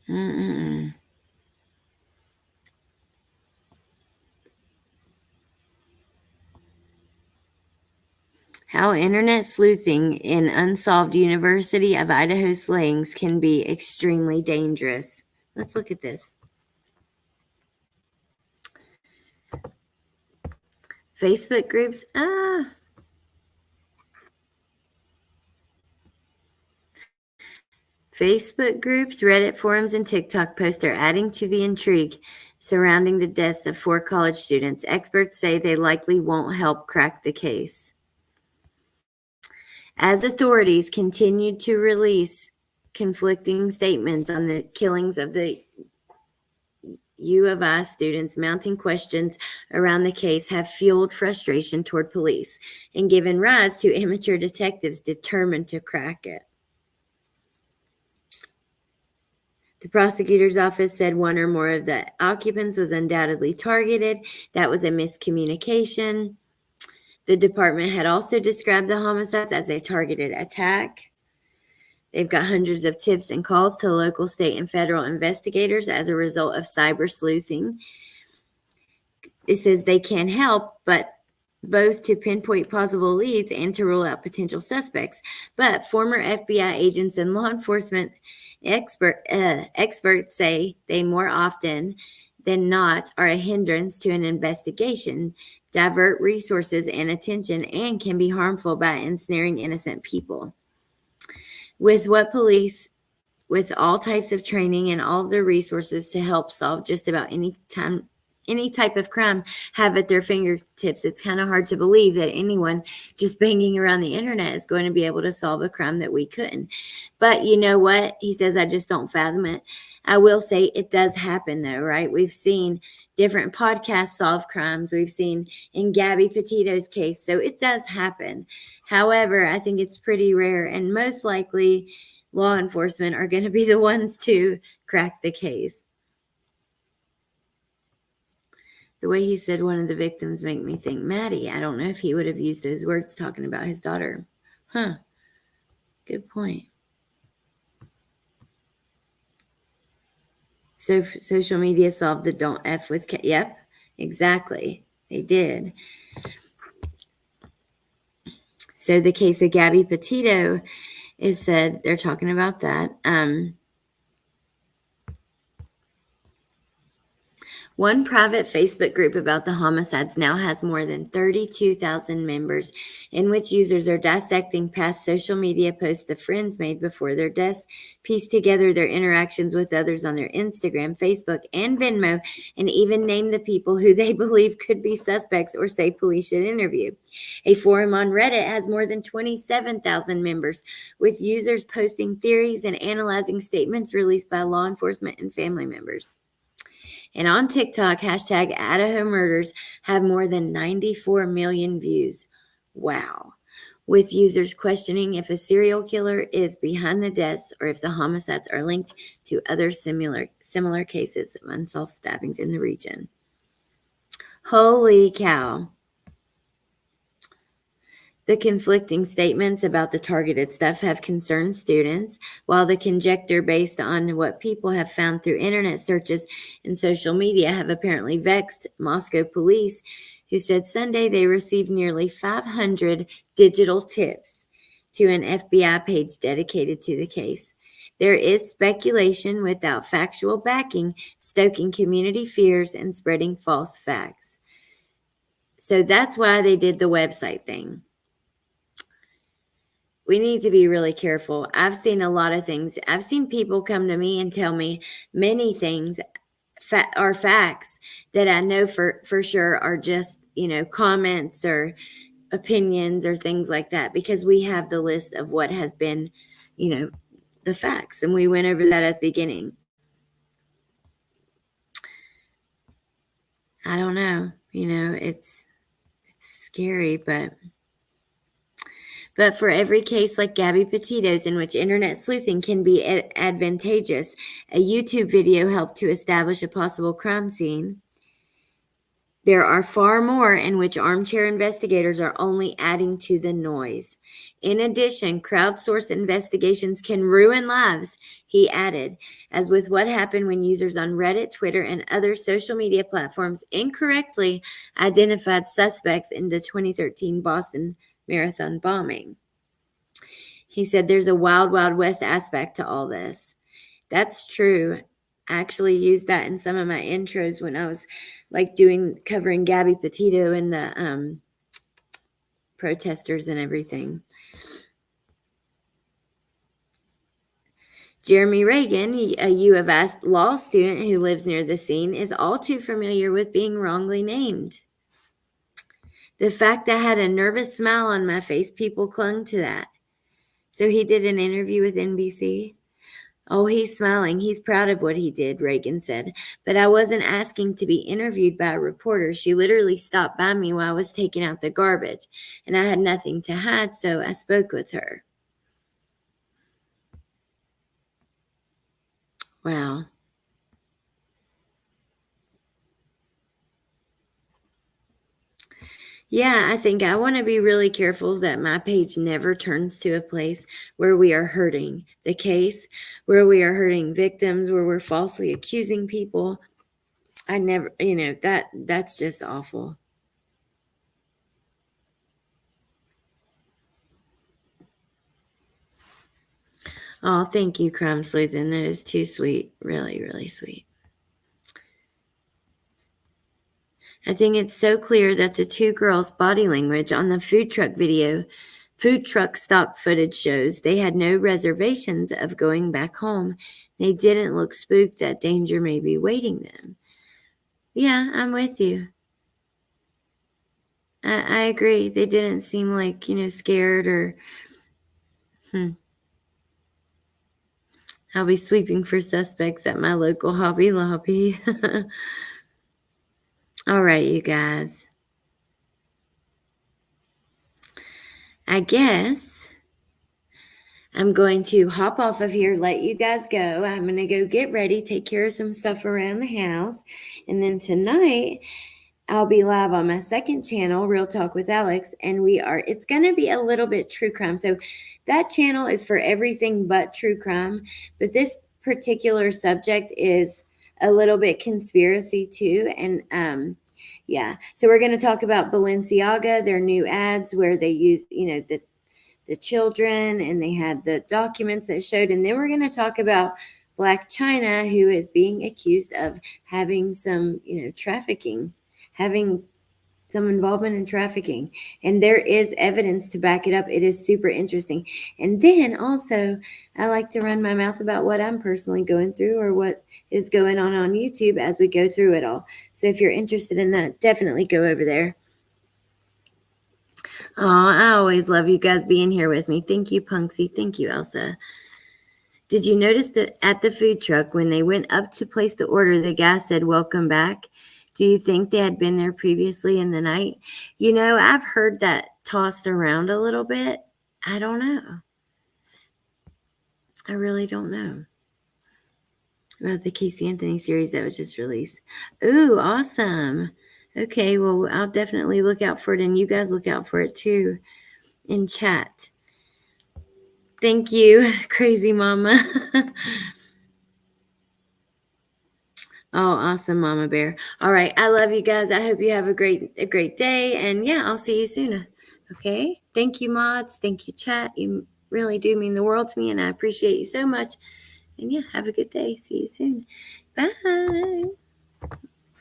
Mm-mm. How internet sleuthing in unsolved University of Idaho slayings can be extremely dangerous. Let's look at this. Facebook groups. Facebook groups, Reddit forums, and TikTok posts are adding to the intrigue surrounding the deaths of 4 college students. Experts say they likely won't help crack the case. As authorities continued to release conflicting statements on the killings of the U of I students, mounting questions around the case have fueled frustration toward police and given rise to amateur detectives determined to crack it. The prosecutor's office said one or more of the occupants was undoubtedly targeted. That was a miscommunication. The department had also described the homicides as a targeted attack. They've got hundreds of tips and calls to local, state, and federal investigators as a result of cyber sleuthing. It says they can help, but both to pinpoint possible leads and to rule out potential suspects. But former FBI agents and law enforcement experts say they more often than not are a hindrance to an investigation, divert resources and attention, and can be harmful by ensnaring innocent people. With all types of training and all of the resources to help solve just about any type of crime have at their fingertips, it's kind of hard to believe that anyone just banging around the internet is going to be able to solve a crime that we couldn't. But you know what? He says, I just don't fathom it. I will say it does happen though, right? We've seen different podcasts solve crimes. We've seen in Gabby Petito's case. So it does happen. However, I think it's pretty rare, and most likely law enforcement are going to be the ones to crack the case. The way he said one of the victims make me think Maddie. I don't know if he would have used those words talking about his daughter. Huh. Good point. So social media solved the don't F with K. Yep, exactly. They did. So the case of Gabby Petito is said, they're talking about that. One private Facebook group about the homicides now has more than 32,000 members, in which users are dissecting past social media posts the friends made before their deaths, piece together their interactions with others on their Instagram, Facebook, and Venmo, and even name the people who they believe could be suspects or say police should interview. A forum on Reddit has more than 27,000 members, with users posting theories and analyzing statements released by law enforcement and family members. And on TikTok, hashtag Idaho Murders have more than 94 million views. Wow. With users questioning if a serial killer is behind the deaths or if the homicides are linked to other similar cases of unsolved stabbings in the region. Holy cow. The conflicting statements about the targeted stuff have concerned students, while the conjecture based on what people have found through internet searches and social media have apparently vexed Moscow police, who said Sunday they received nearly 500 digital tips to an FBI page dedicated to the case. There is speculation without factual backing, stoking community fears and spreading false facts. So that's why they did the website thing. we need to be really careful. I've seen a lot of things. I've seen people come to me and tell me many things are facts that I know for sure are just, comments or opinions or things like that, because we have the list of what has been, the facts. And we went over that at the beginning. I don't know, it's scary, but for every case like Gabby Petito's, in which internet sleuthing can be advantageous, a YouTube video helped to establish a possible crime scene. There are far more in which armchair investigators are only adding to the noise. In addition, crowdsourced investigations can ruin lives, he added, as with what happened when users on Reddit, Twitter, and other social media platforms incorrectly identified suspects in the 2013 Boston Marathon bombing. He said there's a wild, wild west aspect to all this. That's true. I actually used that in some of my intros when I was covering Gabby Petito and the protesters and everything. Jeremy Reagan, a U of S law student who lives near the scene, is all too familiar with being wrongly named. The fact I had a nervous smile on my face, people clung to that. So he did an interview with NBC. Oh, he's smiling. He's proud of what he did, Reagan said. But I wasn't asking to be interviewed by a reporter. She literally stopped by me while I was taking out the garbage, and I had nothing to hide, so I spoke with her. Wow. Yeah, I think I want to be really careful that my page never turns to a place where we are hurting the case, where we are hurting victims, where we're falsely accusing people. I never, that's just awful. Oh, thank you, Crime Sleuthing. That is too sweet. Really, really sweet. I think it's so clear that the two girls' body language on the food truck stop footage shows they had no reservations of going back home. They didn't look spooked that danger may be waiting them. Yeah, I'm with you. I agree. They didn't seem like, scared or, I'll be sweeping for suspects at my local Hobby Lobby. All right, you guys. I guess I'm going to hop off of here, let you guys go. I'm going to go get ready, take care of some stuff around the house. And then tonight, I'll be live on my second channel, Real Talk with Alex, and it's going to be a little bit true crime. So that channel is for everything but true crime, but this particular subject is a little bit conspiracy too. And yeah, so we're going to talk about Balenciaga, their new ads where they use, the children, and they had the documents that showed, and then we're going to talk about Black China, who is being accused of having some, trafficking, having some involvement in trafficking, and there is evidence to back it up. It is super interesting. And then also, I like to run my mouth about what I'm personally going through or what is going on YouTube as we go through it all. So if you're interested in that, definitely go over there. Oh, I always love you guys being here with me. Thank you, Punksy. Thank you, Elsa. Did you notice that at the food truck, when they went up to place the order, the guy said, "Welcome back"? Do you think they had been there previously in the night? I've heard that tossed around a little bit. I don't know. I really don't know about the Casey Anthony series that was just released. Ooh, awesome. Okay, well, I'll definitely look out for it, and you guys look out for it too in chat. Thank you, Crazy Mama. Oh, awesome, Mama Bear. All right, I love you guys. I hope you have a great day, and yeah, I'll see you soon. Okay, thank you, mods. Thank you, chat. You really do mean the world to me, and I appreciate you so much. And yeah, have a good day. See you soon. Bye.